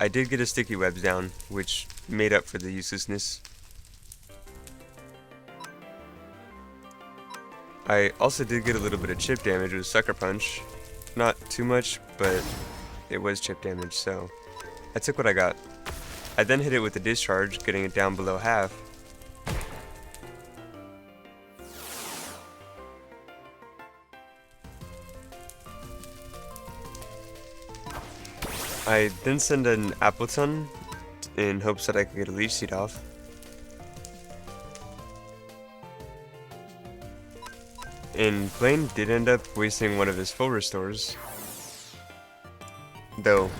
I did get a Sticky Webs down, which made up for the uselessness. I also did get a little bit of chip damage with Sucker Punch. Not too much, but it was chip damage, so I took what I got. I then hit it with a Discharge, getting it down below half. I then send an Appleton in hopes that I could get a Leech Seed off. And Blaine did end up wasting one of his full restores, though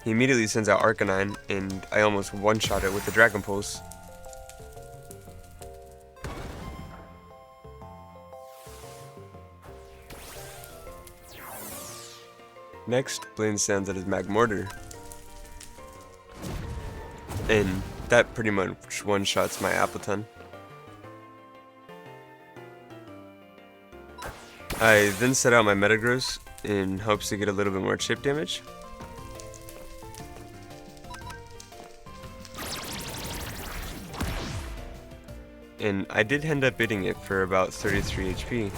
he immediately sends out Arcanine, and I almost one-shot it with the Dragon Pulse. Next, Blaine stands at his mag mortar, and that pretty much one-shots my Appleton. I then set out my Metagross in hopes to get a little bit more chip damage. And I did end up hitting it for about 33 HP,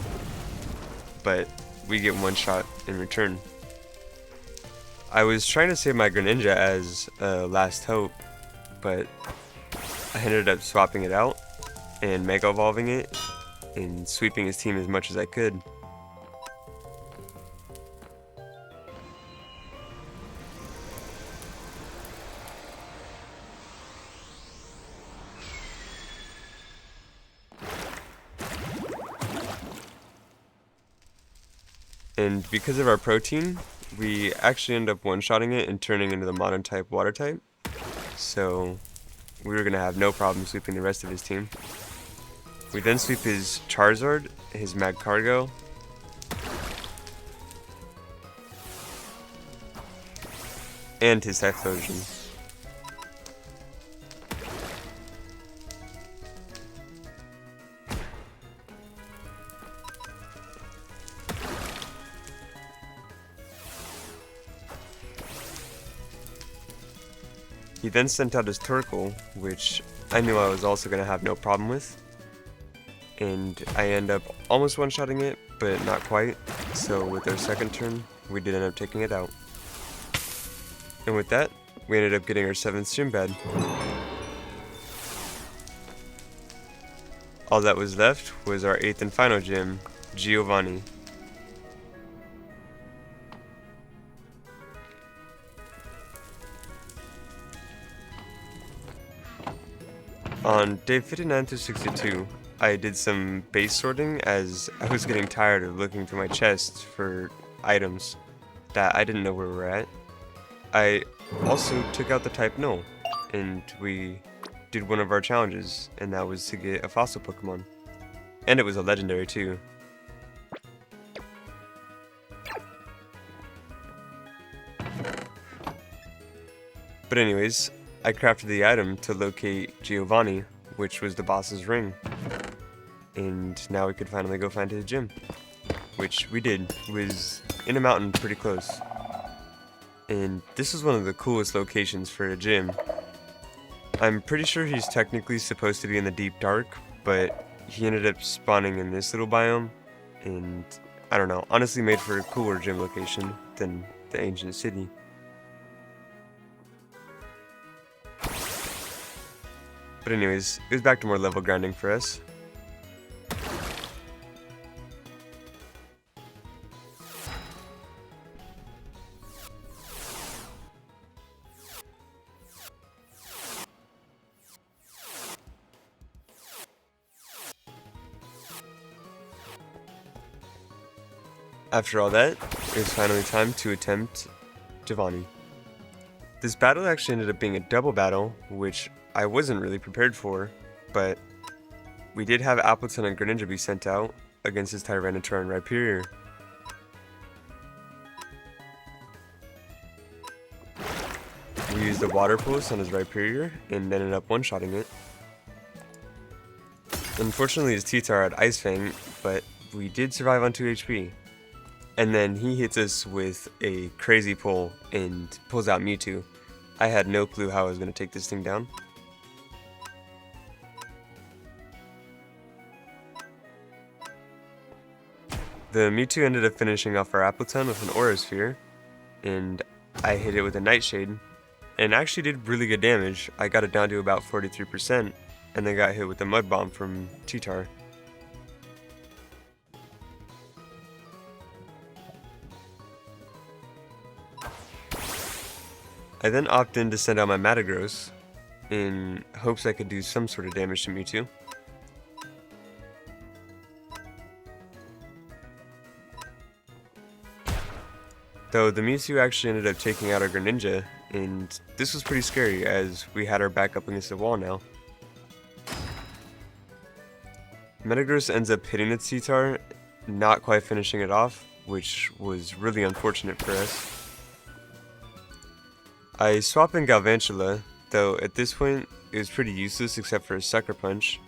but we get one shot in return. I was trying to save my Greninja as a last hope, but I ended up swapping it out and Mega Evolving it and sweeping his team as much as I could. And because of our protein, we actually end up one-shotting it and turning into the modern type water type. So we were going to have no problem sweeping the rest of his team. We then sweep his Charizard, his Magcargo, and his Typhlosion. He then sent out his Torkoal, which I knew I was also going to have no problem with. And I end up almost one-shotting it, but not quite. So with our second turn, we did end up taking it out. And with that, we ended up getting our 7th gym badge. All that was left was our 8th and final gym, Giovanni. On day 59 through 62, I did some base sorting as I was getting tired of looking through my chest for items that I didn't know where we were at. I also took out the type Null, and we did one of our challenges, and that was to get a fossil Pokemon. And it was a legendary too. But anyways, I crafted the item to locate Giovanni, which was the boss's ring. And now we could finally go find his gym. Which we did. It was in a mountain pretty close. And this is one of the coolest locations for a gym. I'm pretty sure he's technically supposed to be in the deep dark, but he ended up spawning in this little biome. And I don't know, honestly made for a cooler gym location than the ancient city. But anyways, it was back to more level grinding for us. After all that, it was finally time to attempt Giovanni. This battle actually ended up being a double battle, which I wasn't really prepared for, but we did have Appleton and Greninja be sent out against his Tyranitar and Rhyperior. We used the Water Pulse on his Rhyperior and ended up one-shotting it. Unfortunately his T-Tar had Ice Fang, but we did survive on 2 HP. And then he hits us with a crazy pull and pulls out Mewtwo. I had no clue how I was going to take this thing down. The Mewtwo ended up finishing off our Appleton with an Aura Sphere, and I hit it with a Nightshade, and actually did really good damage. I got it down to about 43%, and then got hit with a Mud Bomb from T-Tar. I then opted in to send out my Metagross, in hopes I could do some sort of damage to Mewtwo. Though the Mewtwo actually ended up taking out our Greninja, and this was pretty scary as we had our back up against the wall now. Metagross ends up hitting its T-Tar, not quite finishing it off, which was really unfortunate for us. I swap in Galvantula, though at this point it was pretty useless except for a Sucker Punch.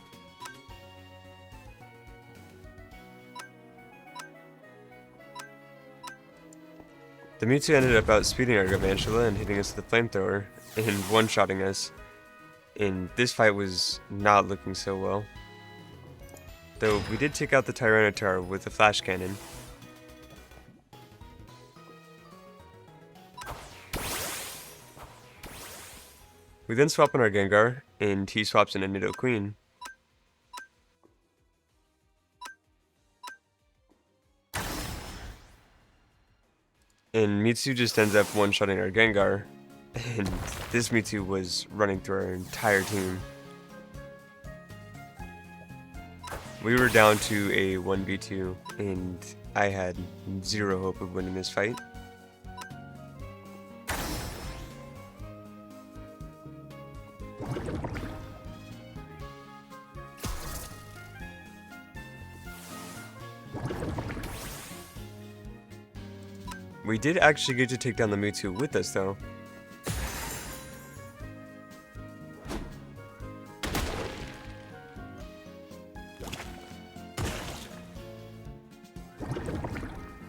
The Mewtwo ended up outspeeding our Galvantula and hitting us with a Flamethrower, and one-shotting us. And this fight was not looking so well. Though we did take out the Tyranitar with a Flash Cannon. We then swap in our Gengar, and he swaps in a Nidoqueen. And Mewtwo just ends up one-shotting our Gengar, and this Mewtwo was running through our entire team. We were down to a 1v2, and I had zero hope of winning this fight. We did actually get to take down the Mewtwo with us, though.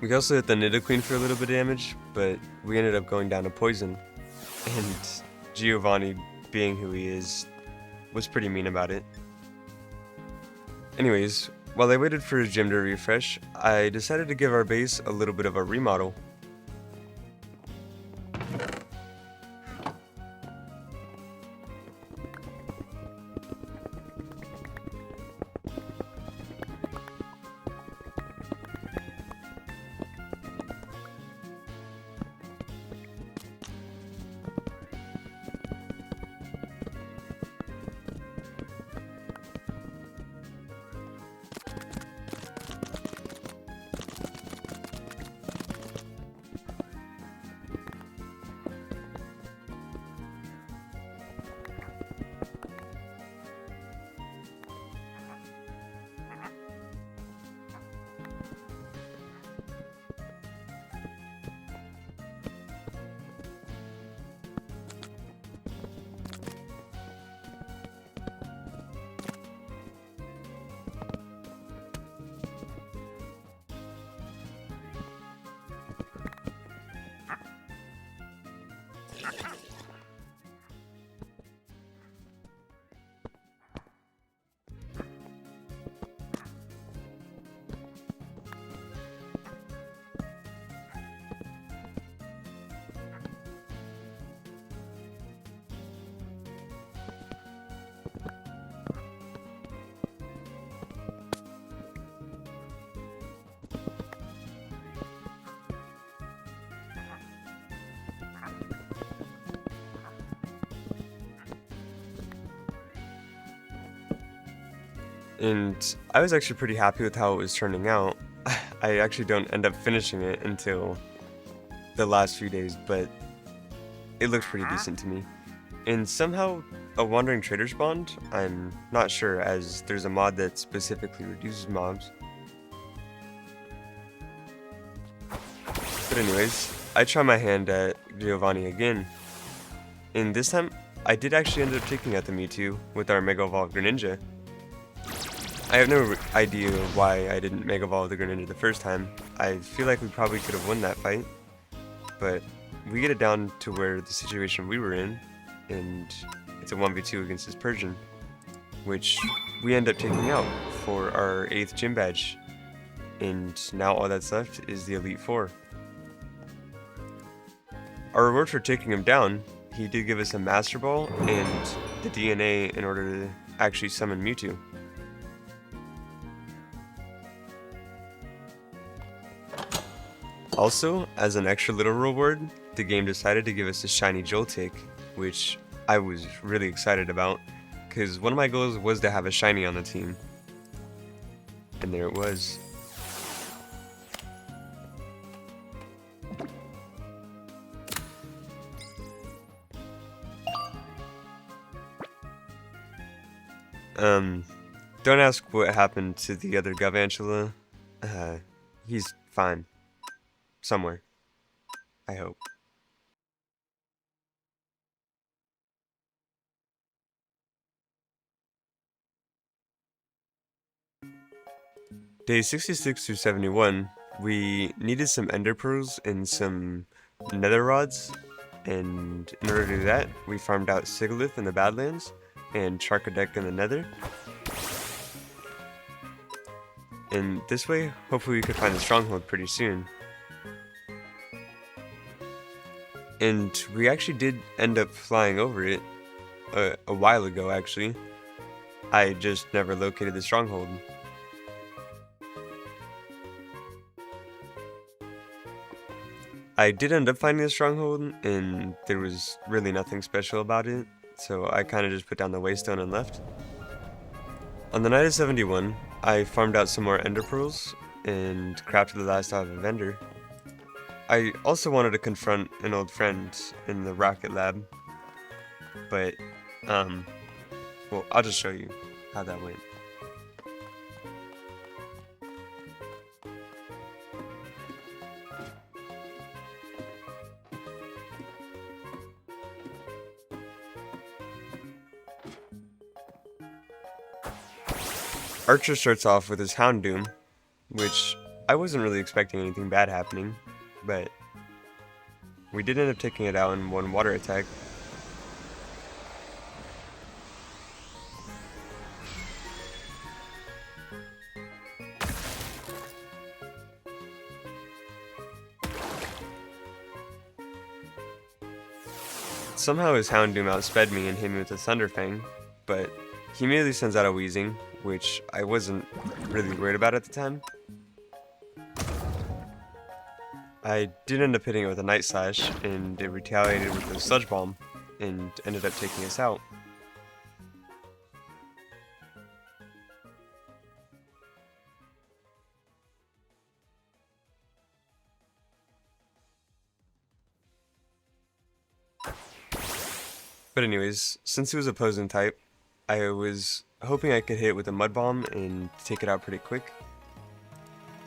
We also hit the Nidoqueen for a little bit of damage, but we ended up going down to Poison. And Giovanni, being who he is, was pretty mean about it. Anyways, while I waited for his gym to refresh, I decided to give our base a little bit of a remodel. And I was actually pretty happy with how it was turning out. I actually don't end up finishing it until the last few days, but it looks pretty decent to me. And somehow a Wandering Trader spawned? I'm not sure, as there's a mod that specifically reduces mobs. But anyways, I try my hand at Giovanni again. And this time, I did actually end up taking out the Mewtwo with our Mega Evolved Greninja. I have no idea why I didn't Mega Evolve the Greninja the first time. I feel like we probably could have won that fight. But we get it down to where the situation we were in, and it's a 1v2 against this Persian, which we end up taking out for our 8th gym badge. And now all that's left is the Elite Four. Our reward for taking him down, he did give us a Master Ball and the DNA in order to actually summon Mewtwo. Also, as an extra little reward, the game decided to give us a shiny Joltik, which I was really excited about, because one of my goals was to have a shiny on the team. And there it was. Don't ask what happened to the other Galvantula. He's fine. Somewhere. I hope. Days 66 through 71, we needed some ender pearls and some nether rods, and in order to do that, we farmed out Sigalith in the Badlands and Charkadek in the Nether. And this way, hopefully we could find the stronghold pretty soon. And we actually did end up flying over it a while ago, actually. I just never located the stronghold. I did end up finding the stronghold, and there was really nothing special about it, so I kind of just put down the waystone and left. On the night of 71, I farmed out some more ender pearls and crafted the last out of a vendor. I also wanted to confront an old friend in the rocket lab, but, well, I'll just show you how that went. Archer starts off with his Houndoom, which I wasn't really expecting anything bad happening, but we did end up taking it out in one water attack. Somehow his Houndoom outsped me and hit me with a Thunderfang, but he immediately sends out a Weezing, which I wasn't really worried about at the time. I did end up hitting it with a Night Slash, and it retaliated with a Sludge Bomb, and ended up taking us out. But anyways, since he was a Poison type, I was hoping I could hit it with a Mud Bomb and take it out pretty quick.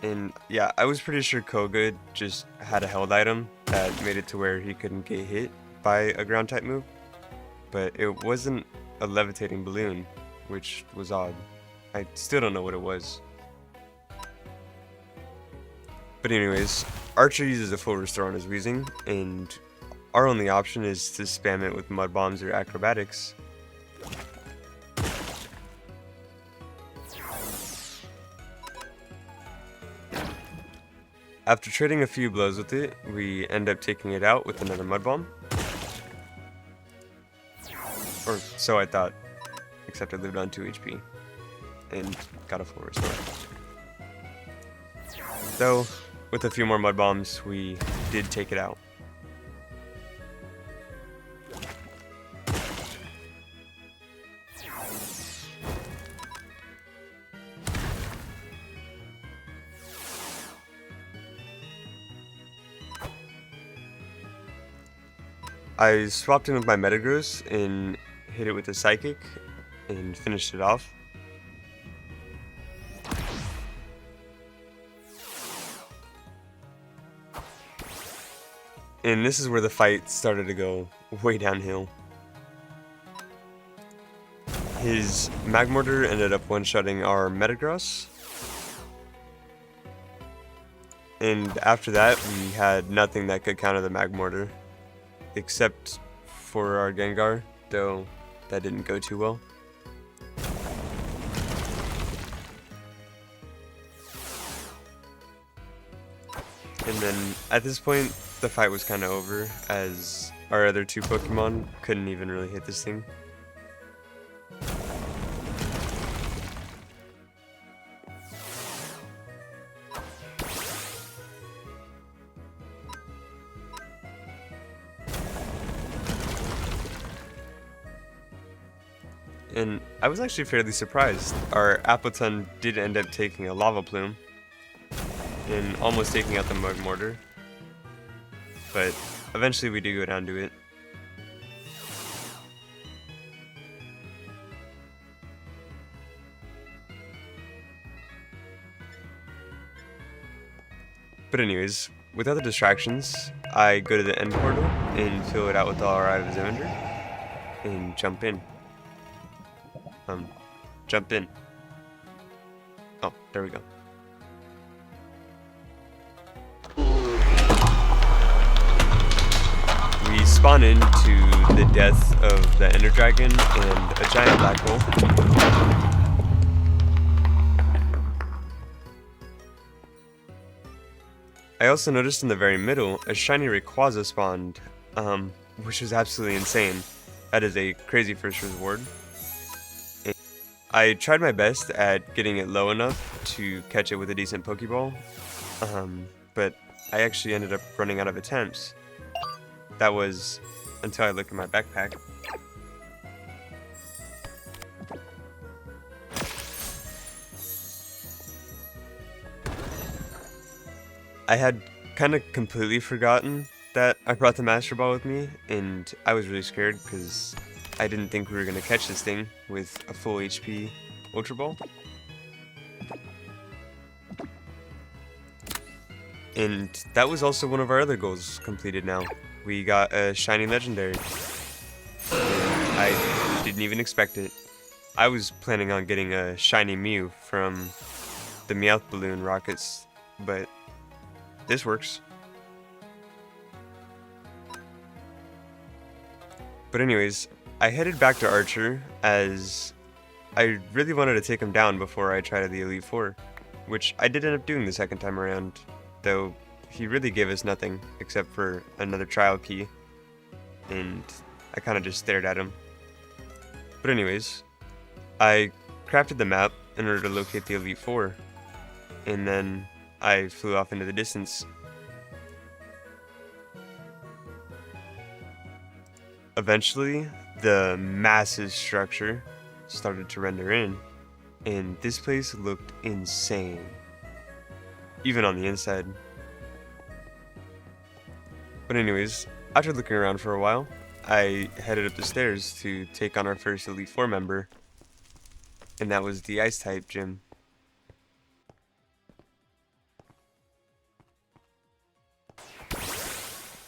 And yeah, I was pretty sure Koga just had a held item that made it to where he couldn't get hit by a ground type move. But it wasn't a levitating balloon, which was odd. I still don't know what it was. But anyways, Archer uses a full restore on his Weezing, and our only option is to spam it with Mud Bombs or Acrobatics. After trading a few blows with it, we end up taking it out with another Mud Bomb. Or so I thought, except I lived on 2 HP and got a full restore. Though, with a few more Mud Bombs, we did take it out. I swapped in with my Metagross and hit it with a Psychic and finished it off. And this is where the fight started to go way downhill. His Magmortar ended up one-shotting our Metagross. And after that, we had nothing that could counter the Magmortar. Except for our Gengar, though that didn't go too well. And then at this point, the fight was kind of over, as our other two Pokemon couldn't even really hit this thing. And I was actually fairly surprised. Our Appletun did end up taking a Lava Plume and almost taking out the Magmortar, but eventually we do go down to it. But anyways, without the distractions, I go to the end portal and fill it out with all our items inventory and jump in. Jump in. Oh, there we go. spawn into the death of the Ender Dragon and a giant black hole. I also noticed in the very middle a shiny Rayquaza spawned, which was absolutely insane. That is a crazy first reward. I tried my best at getting it low enough to catch it with a decent Pokeball, but I actually ended up running out of attempts. That was until I looked at my backpack. I had kind of completely forgotten that I brought the Master Ball with me, and I was really scared because I didn't think we were going to catch this thing with a full HP Ultra Ball. And that was also one of our other goals completed now. We got a shiny legendary. And I didn't even expect it. I was planning on getting a shiny Mew from the Meowth Balloon rockets, but this works. But anyways, I headed back to Archer as I really wanted to take him down before I tried the Elite Four, which I did end up doing the second time around, though he really gave us nothing except for another trial key, and I kind of just stared at him. But anyways, I crafted the map in order to locate the Elite Four, and then I flew off into the distance. Eventually, the massive structure started to render in, and this place looked insane, even on the inside. But anyways, after looking around for a while, I headed up the stairs to take on our first Elite Four member, and that was the Ice-type gym.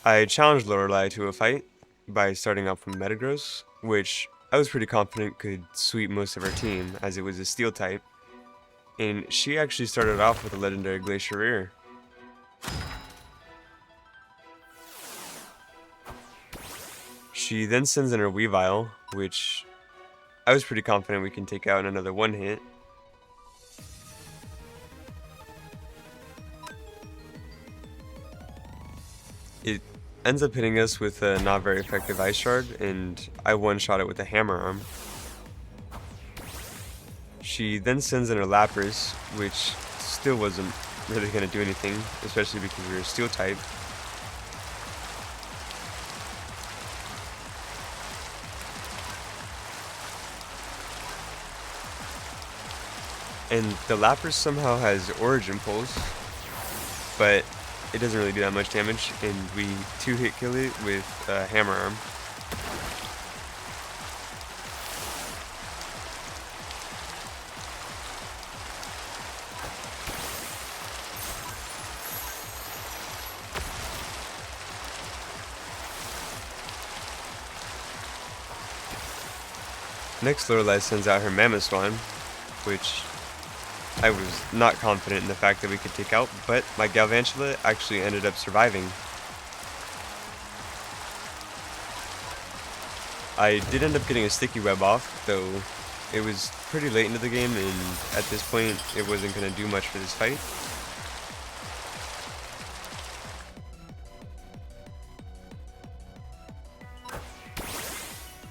I challenged Lorelei to a fight by starting off from Metagross, which I was pretty confident could sweep most of our team as it was a Steel type, and she actually started off with a legendary Glacier. She then sends in her Weavile, which I was pretty confident we can take out in another one hit. It ends up hitting us with a not very effective Ice Shard, and I one-shot it with a Hammer Arm. She then sends in her Lapras, which still wasn't really going to do anything, especially because we were Steel type. And the Lapras somehow has Origin Pulse, but it doesn't really do that much damage, and we two-hit kill it with Hammer Arm. Next, Lorelei sends out her Mamoswine, which I was not confident in the fact that we could take out, but my Galvantula actually ended up surviving. I did end up getting a Sticky Web off, though it was pretty late into the game, and at this point it wasn't going to do much for this fight.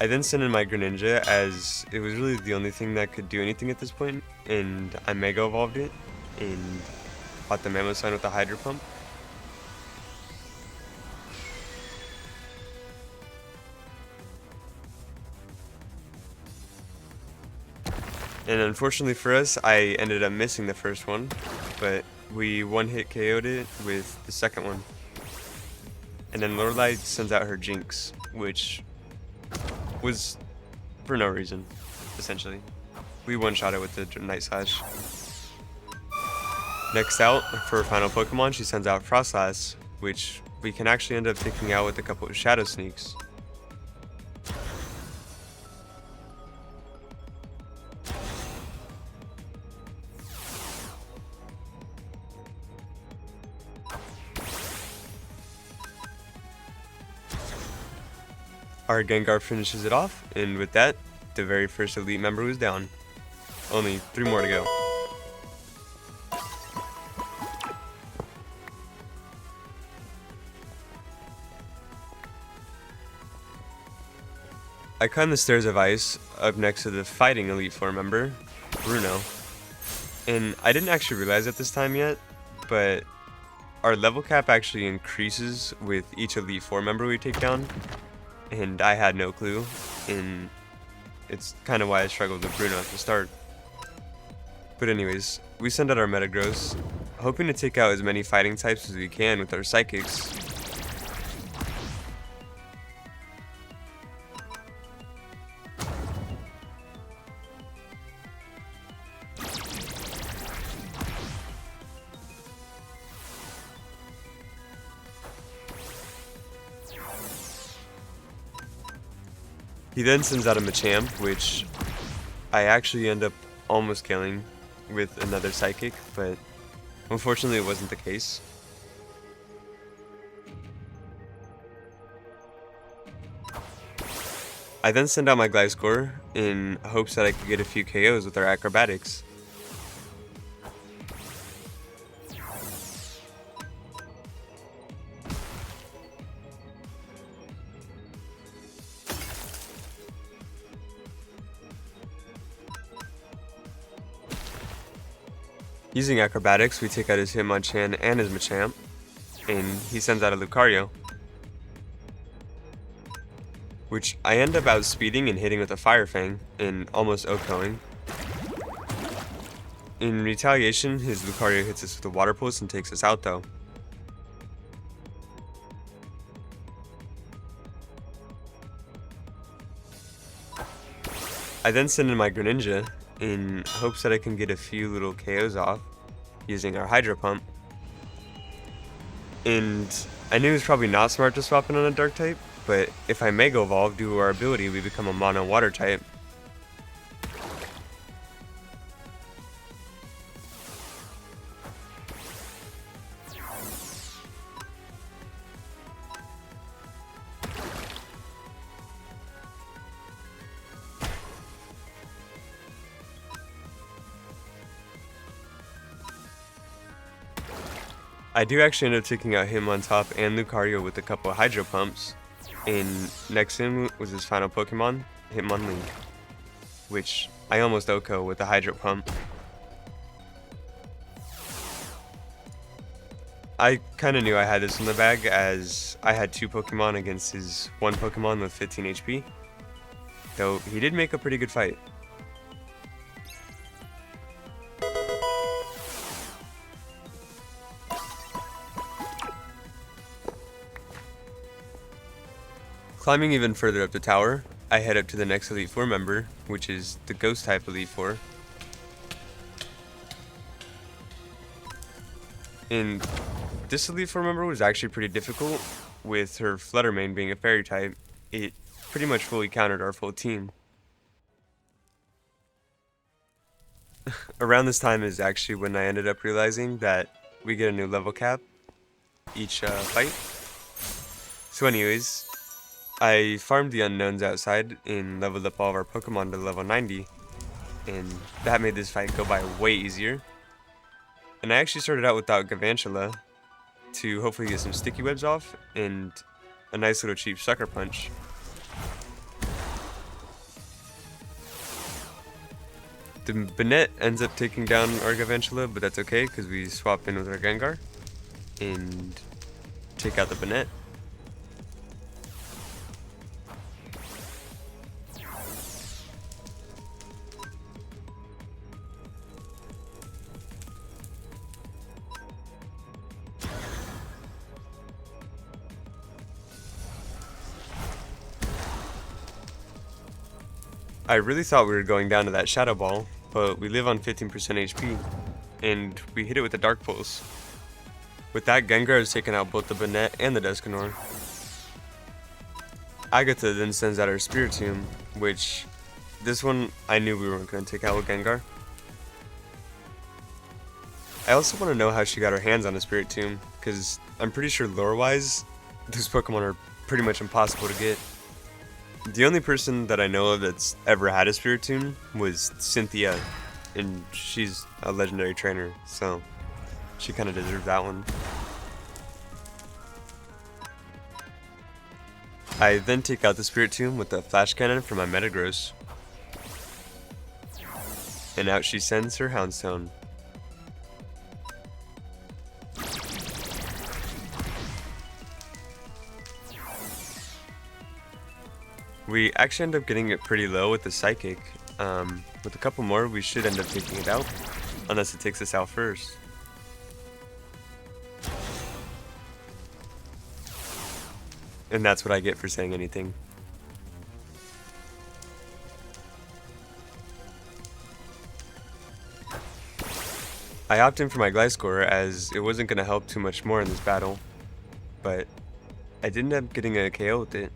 I then sent in my Greninja as it was really the only thing that could do anything at this point, and I Mega Evolved it and fought the Mamoswine with the Hydro Pump. And unfortunately for us, I ended up missing the first one, but we one-hit KO'd it with the second one. And then Lorelei sends out her Jinx, which was for no reason, essentially. We one-shot it with the Night Slash. Next out, for her final Pokemon, she sends out Frostlass, which we can actually end up taking out with a couple of Shadow Sneaks. Our Gengar finishes it off, and with that, the very first elite member was down. Only 3 more to go. I climbed the stairs of ice up next to the fighting Elite Four member, Bruno, and I didn't actually realize at this time yet, but our level cap actually increases with each Elite Four member we take down, and I had no clue, and it's kind of why I struggled with Bruno at the start. But anyways, we send out our Metagross, hoping to take out as many fighting types as we can with our Psychics. He then sends out a Machamp, which I actually end up almost killing with another Psychic, but unfortunately it wasn't the case. I then send out my Gliscor in hopes that I could get a few KOs with our Acrobatics. Using Acrobatics, we take out his Hitmonchan and his Machamp, and he sends out a Lucario, which I end up outspeeding and hitting with a Fire Fang and almost OHKOing. In retaliation, his Lucario hits us with a Water Pulse and takes us out though. I then send in my Greninja in hopes that I can get a few little KOs off using our Hydro Pump. And I knew it was probably not smart to swap in on a Dark type, but if I Mega Evolve due to our ability, we become a Mono Water type. I do actually end up taking out him on top and Lucario with a couple of Hydro Pumps, and next to him was his final Pokemon, Hitmonlee, which I almost OHKO with a Hydro Pump. I kinda knew I had this in the bag as I had 2 Pokemon against his 1 Pokemon with 15 HP, though he did make a pretty good fight. Climbing even further up the tower, I head up to the next Elite Four member, which is the Ghost type Elite Four. And this Elite Four member was actually pretty difficult, with her Fluttermane being a Fairy type. It pretty much fully countered our full team. Around this time is actually when I ended up realizing that we get a new level cap each fight. So anyways, I farmed the unknowns outside and leveled up all of our Pokemon to level 90, and that made this fight go by way easier. And I actually started out without Galvantula to hopefully get some sticky webs off and a nice little cheap Sucker Punch. The Banette ends up taking down our Galvantula, but that's okay because we swap in with our Gengar and take out the Banette. I really thought we were going down to that Shadow Ball, but we live on 15% HP, and we hit it with a Dark Pulse. With that, Gengar has taken out both the Banette and the Dusknoir. Agatha then sends out her Spiritomb, which, this one, I knew we weren't going to take out with Gengar. I also want to know how she got her hands on a Spiritomb, because I'm pretty sure lore-wise, those Pokemon are pretty much impossible to get. The only person that I know of that's ever had a Spiritomb was Cynthia, and she's a legendary trainer, so she kind of deserved that one. I then take out the Spiritomb with a flash cannon for my Metagross, and out she sends her Houndstone. We actually end up getting it pretty low with the Psychic. With a couple more, we should end up taking it out, unless it takes us out first. And that's what I get for saying anything. I opt in for my Gliscor as it wasn't going to help too much more in this battle, but I did end up getting a KO with it.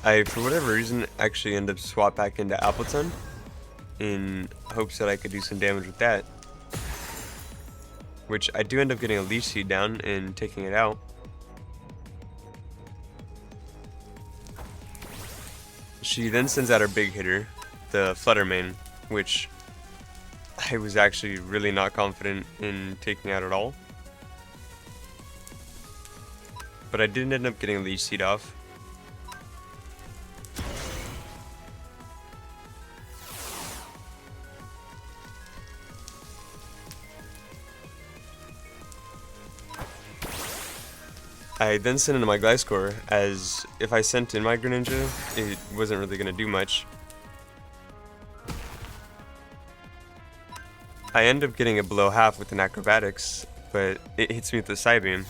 I, for whatever reason, actually end up swap back into Appleton in hopes that I could do some damage with that, which I do end up getting a Leech Seed down and taking it out. She then sends out her big hitter, the Fluttermane, which I was actually really not confident in taking out at all. But I did end up getting a Leech Seed off. I then sent into my Gliscor, as if I sent in my Greninja, it wasn't really going to do much. I end up getting a below half with an Acrobatics, but it hits me with the Psybeam.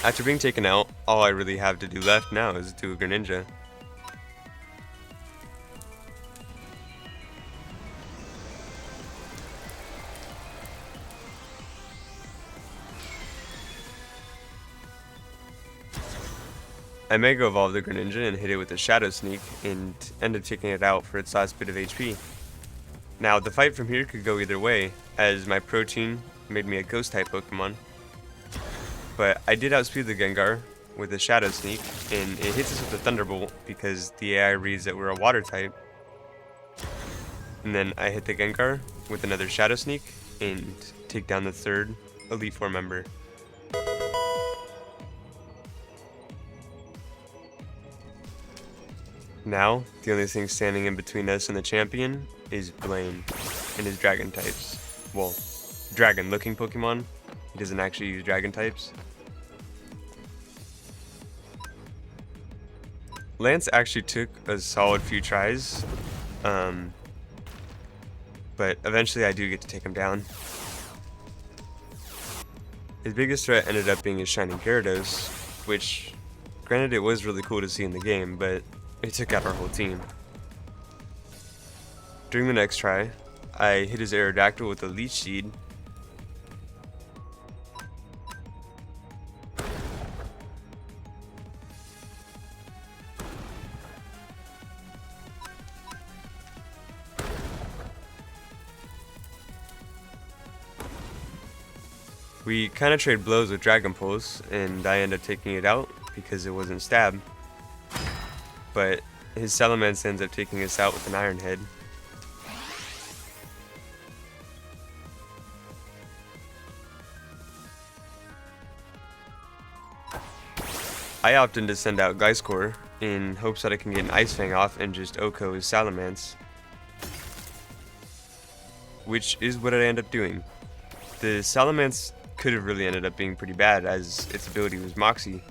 After being taken out, all I really have to do left now is do a Greninja. I Mega Evolve the Greninja and hit it with a Shadow Sneak and end up taking it out for its last bit of HP. Now the fight from here could go either way, as my Protein made me a Ghost type Pokemon. But I did outspeed the Gengar with a Shadow Sneak, and it hits us with a Thunderbolt because the AI reads that we're a Water type. And then I hit the Gengar with another Shadow Sneak and take down the third Elite Four member. Now, the only thing standing in between us and the champion is Blaine and his Dragon types. Well, Dragon-looking Pokemon. He doesn't actually use Dragon types. Lance actually took a solid few tries, but eventually I do get to take him down. His biggest threat ended up being his Shining Gyarados, which, granted, it was really cool to see in the game, but it took out our whole team. During the next try, I hit his Aerodactyl with a Leech Seed. We kind of trade blows with Dragon Pulse, and I end up taking it out because it wasn't Stab. But his Salamence ends up taking us out with an Iron Head. I opted to send out Gliscor in hopes that I can get an Ice Fang off and just OHKO his Salamence, which is what I end up doing. The Salamence could have really ended up being pretty bad, as its ability was Moxie.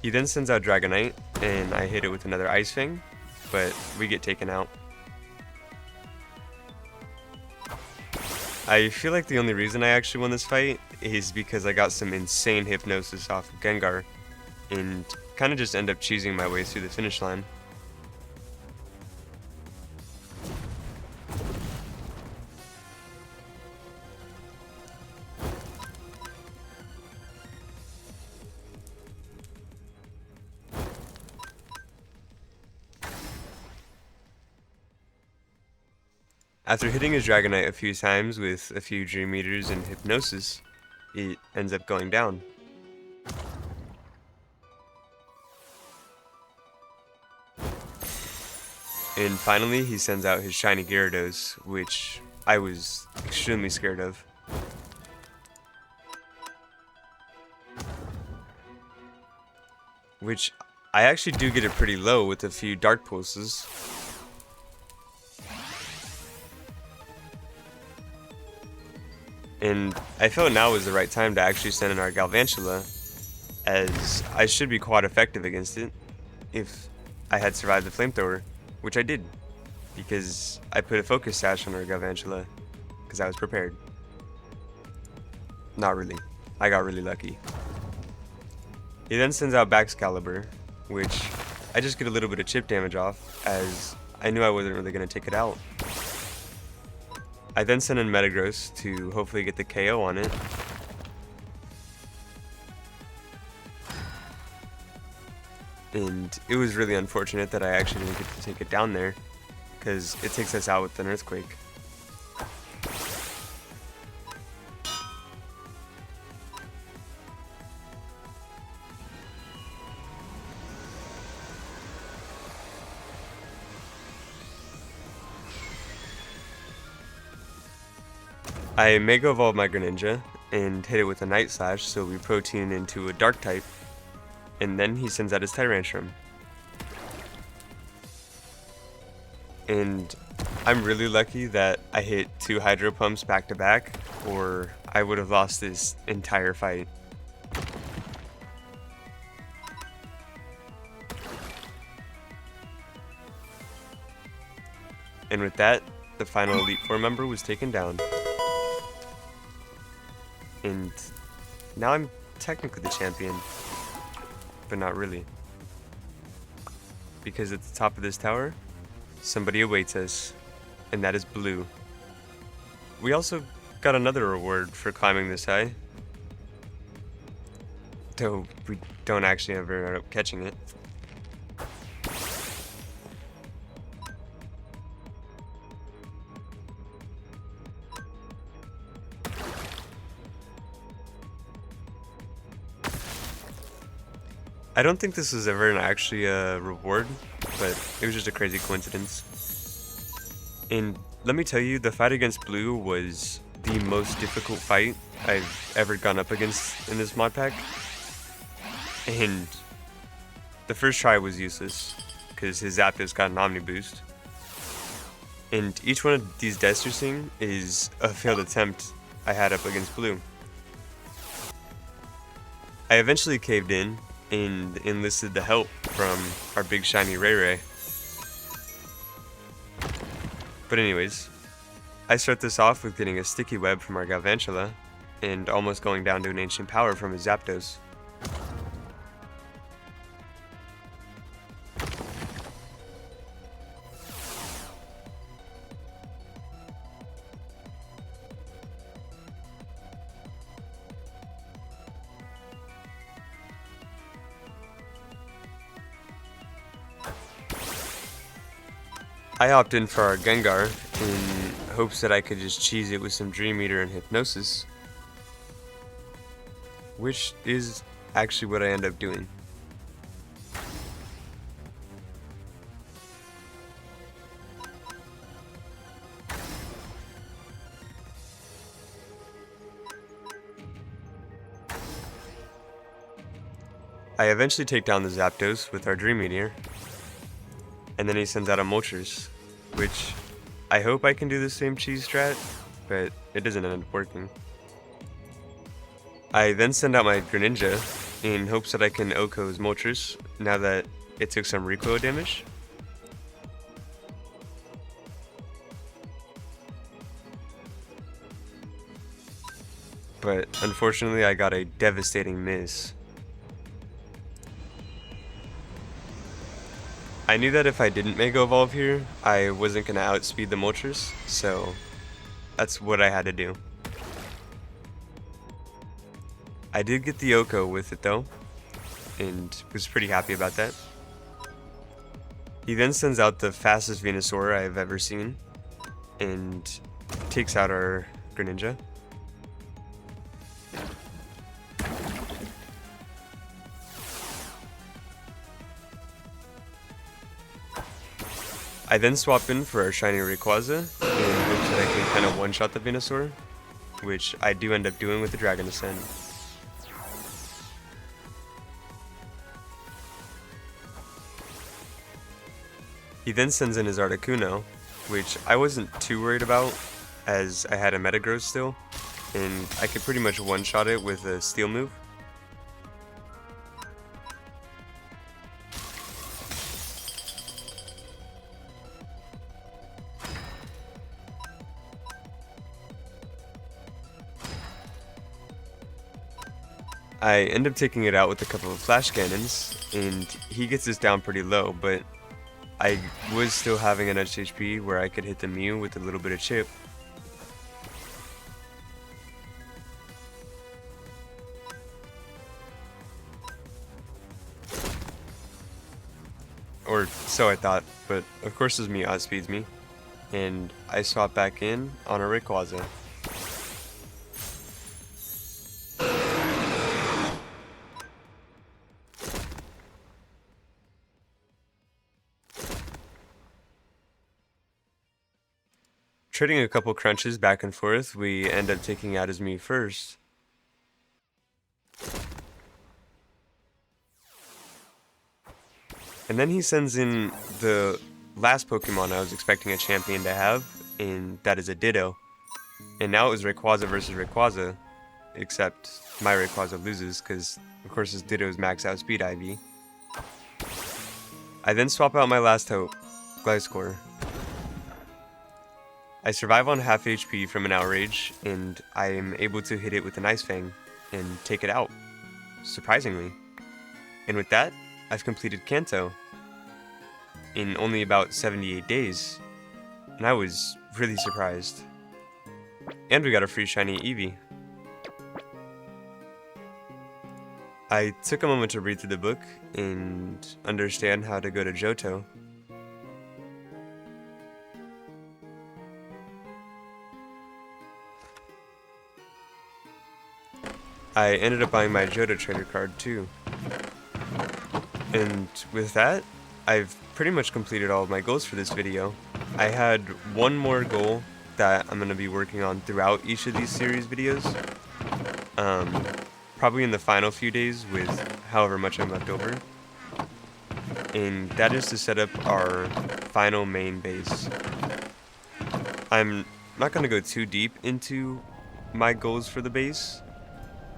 He then sends out Dragonite, and I hit it with another Ice Fang, but we get taken out. I feel like the only reason I actually won this fight is because I got some insane Hypnosis off of Gengar, and kind of just end up cheesing my way through the finish line. After hitting his Dragonite a few times with a few Dream Meters and Hypnosis, it ends up going down. And finally, he sends out his shiny Gyarados, which I was extremely scared of. Which I actually do get it pretty low with a few Dark Pulses. And I felt now was the right time to actually send in our Galvantula, as I should be quite effective against it if I had survived the Flamethrower, which I did, because I put a Focus Sash on our Galvantula, because I was prepared. Not really. I got really lucky. He then sends out Baxcalibur, which I just get a little bit of chip damage off, as I knew I wasn't really going to take it out. I then send in Metagross to hopefully get the KO on it. And it was really unfortunate that I actually didn't get to take it down there, because it takes us out with an Earthquake. I Mega Evolve my Greninja and hit it with a Night Slash, so we Protein into a Dark type, and then he sends out his Tyrantrum. And I'm really lucky that I hit 2 Hydro Pumps back to back, or I would have lost this entire fight. And with that, the final Elite Four member was taken down. And now I'm technically the champion, but not really. Because at the top of this tower, somebody awaits us, and that is Blue. We also got another reward for climbing this high, though we don't actually ever end up catching it. I don't think this was ever actually a reward, but it was just a crazy coincidence. And let me tell you, the fight against Blue was the most difficult fight I've ever gone up against in this mod pack. And the first try was useless, because his Zapdos got an Omni Boost. And each one of these deaths you're seeing is a failed attempt I had up against Blue. I eventually caved in and enlisted the help from our big shiny Ray. But anyways, I start this off with getting a Sticky Web from our Galvantula, and almost going down to an Ancient Power from his Zapdos. I opted in for our Gengar in hopes that I could just cheese it with some Dream Eater and Hypnosis, which is actually what I end up doing. I eventually take down the Zapdos with our Dream Meteor, and then he sends out a Moltres, which I hope I can do the same cheese strat, but it doesn't end up working. I then send out my Greninja in hopes that I can OHKO his Moltres now that it took some recoil damage. But unfortunately I got a devastating miss. I knew that if I didn't Mega Evolve here, I wasn't going to outspeed the Moltres, so that's what I had to do. I did get the OHKO with it though, and was pretty happy about that. He then sends out the fastest Venusaur I've ever seen, and takes out our Greninja. I then swap in for our shiny Rayquaza in hopes that I can kind of one-shot the Venusaur, which I do end up doing with the Dragon Ascent. He then sends in his Articuno, which I wasn't too worried about as I had a Metagross still, and I could pretty much one-shot it with a Steel move. I end up taking it out with a couple of flash cannons, and he gets us down pretty low, but I was still having enough HP where I could hit the Mew with a little bit of chip. Or so I thought, but of course his Mew outspeeds me, and I swap back in on a Rayquaza. Trading a couple crunches back and forth, we end up taking out his Mew first. And then he sends in the last Pokemon I was expecting a champion to have, and that is a Ditto. And now it was Rayquaza versus Rayquaza, except my Rayquaza loses because, of course, his Ditto is max outspeed IV. I then swap out my last hope, Gliscor. I survive on half HP from an Outrage, and I am able to hit it with an Ice Fang and take it out, surprisingly. And with that, I've completed Kanto in only about 78 days, and I was really surprised. And we got a free shiny Eevee. I took a moment to read through the book and understand how to go to Johto. I ended up buying my Johto trader card too. And with that, I've pretty much completed all of my goals for this video. I had one more goal that I'm going to be working on throughout each of these series videos. Probably in the final few days with however much I'm left over. And that is to set up our final main base. I'm not going to go too deep into my goals for the base,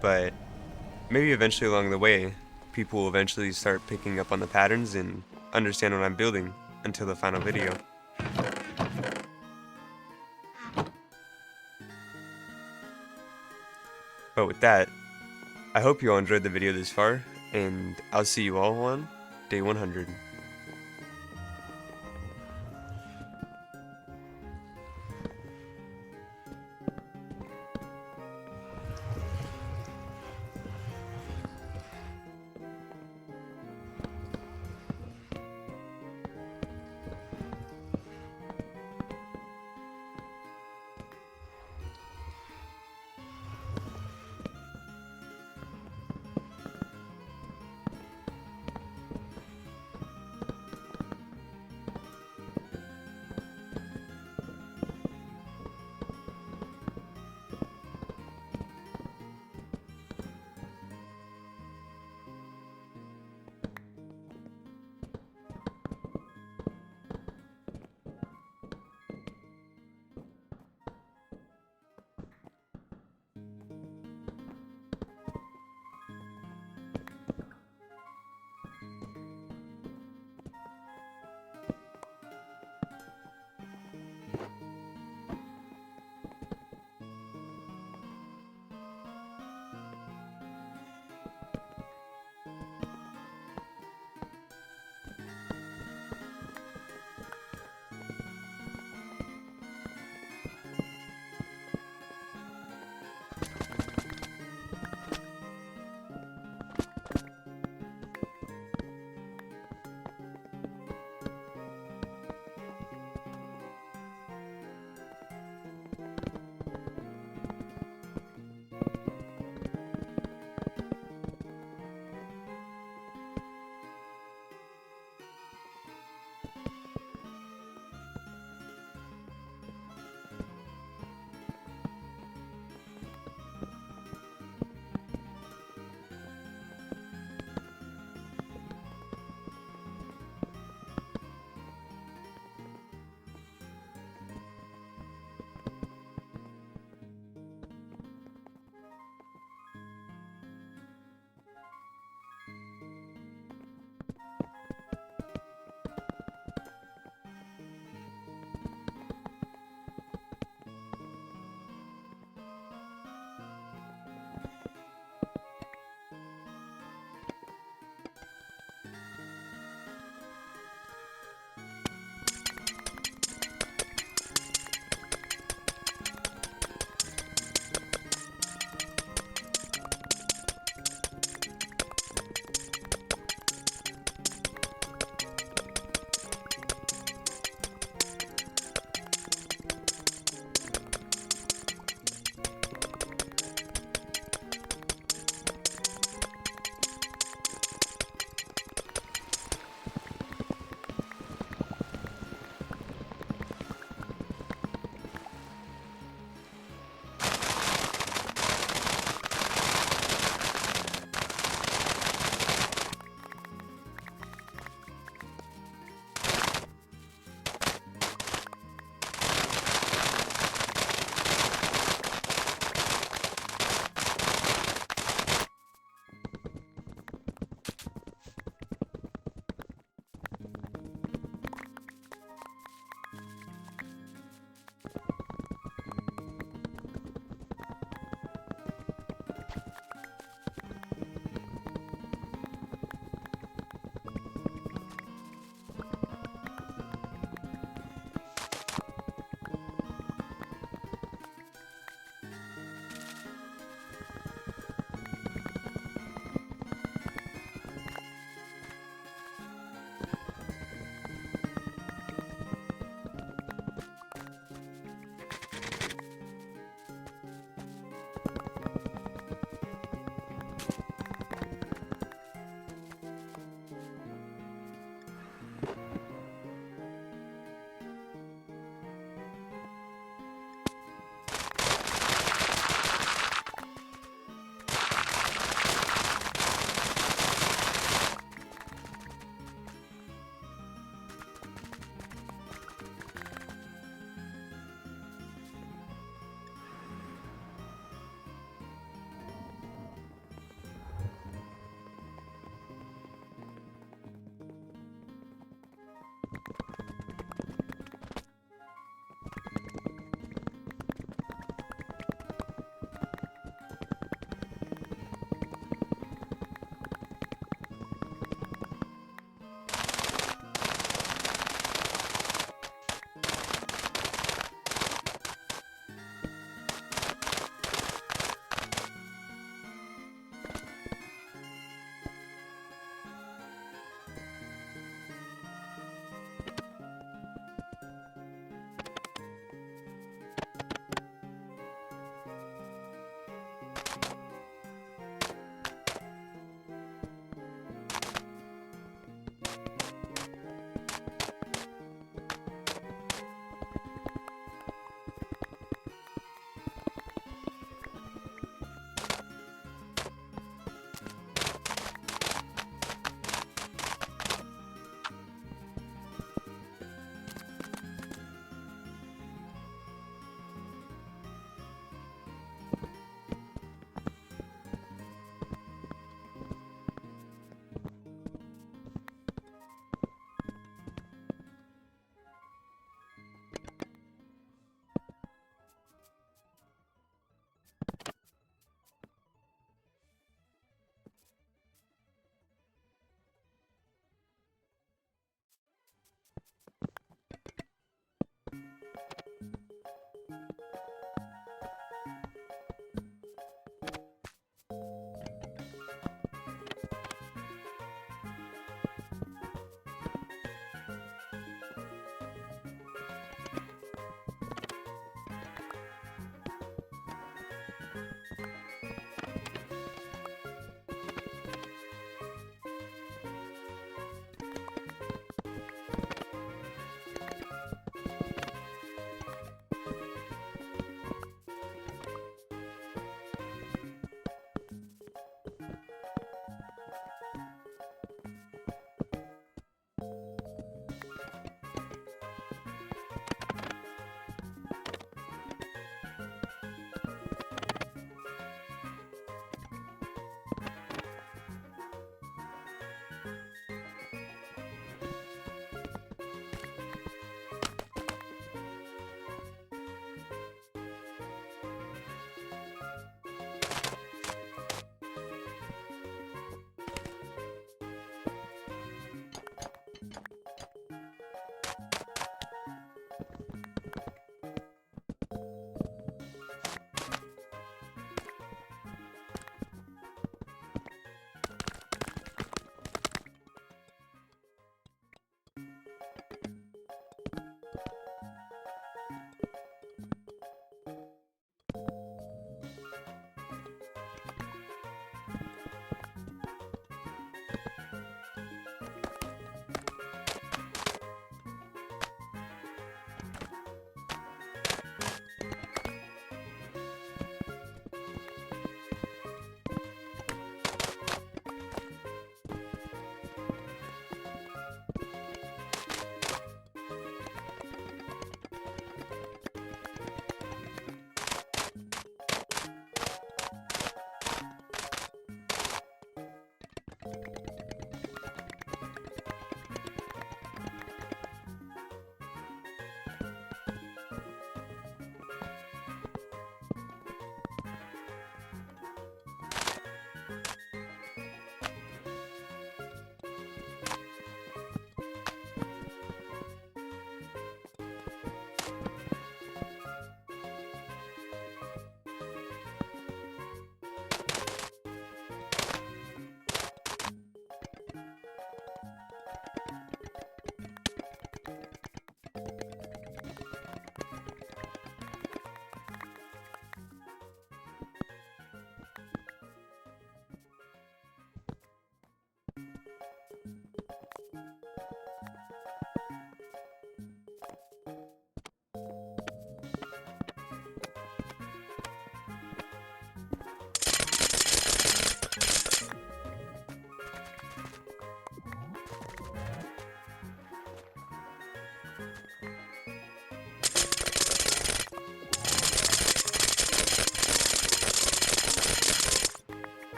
but maybe eventually along the way, people will eventually start picking up on the patterns and understand what I'm building until the final video. But with that, I hope you all enjoyed the video this far, and I'll see you all on day 100.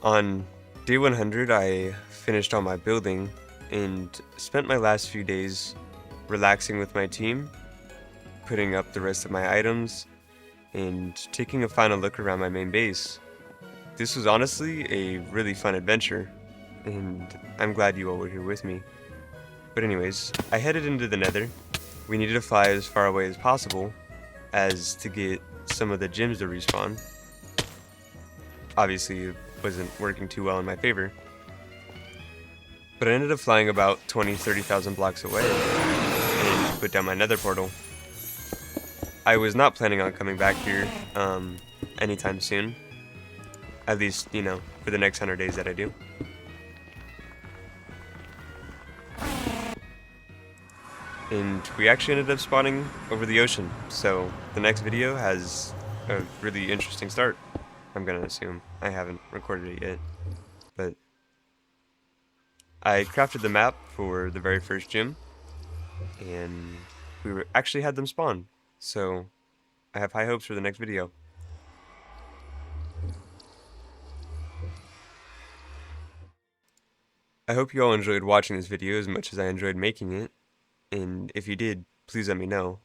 On day 100, I finished all my building and spent my last few days relaxing with my team, putting up the rest of my items, and taking a final look around my main base. This was honestly a really fun adventure, and I'm glad you all were here with me. But anyways, I headed into the Nether. We needed to fly as far away as possible, as to get some of the gems to respawn. Obviously, it wasn't working too well in my favor. But I ended up flying about 20-30,000 blocks away, and put down my Nether portal. I was not planning on coming back here anytime soon. At least, you know, for the next 100 days that I do. And we actually ended up spawning over the ocean, so the next video has a really interesting start, I'm gonna assume. I haven't recorded it yet, but I crafted the map for the very first gym, and we actually had them spawn, so I have high hopes for the next video. I hope you all enjoyed watching this video as much as I enjoyed making it. And if you did, please let me know,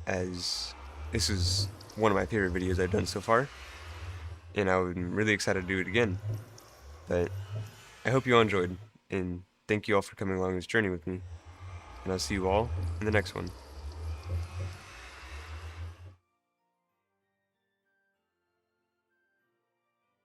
as this is one of my favorite videos I've done so far, and I'm really excited to do it again. But I hope you all enjoyed, and thank you all for coming along this journey with me, and I'll see you all in the next one.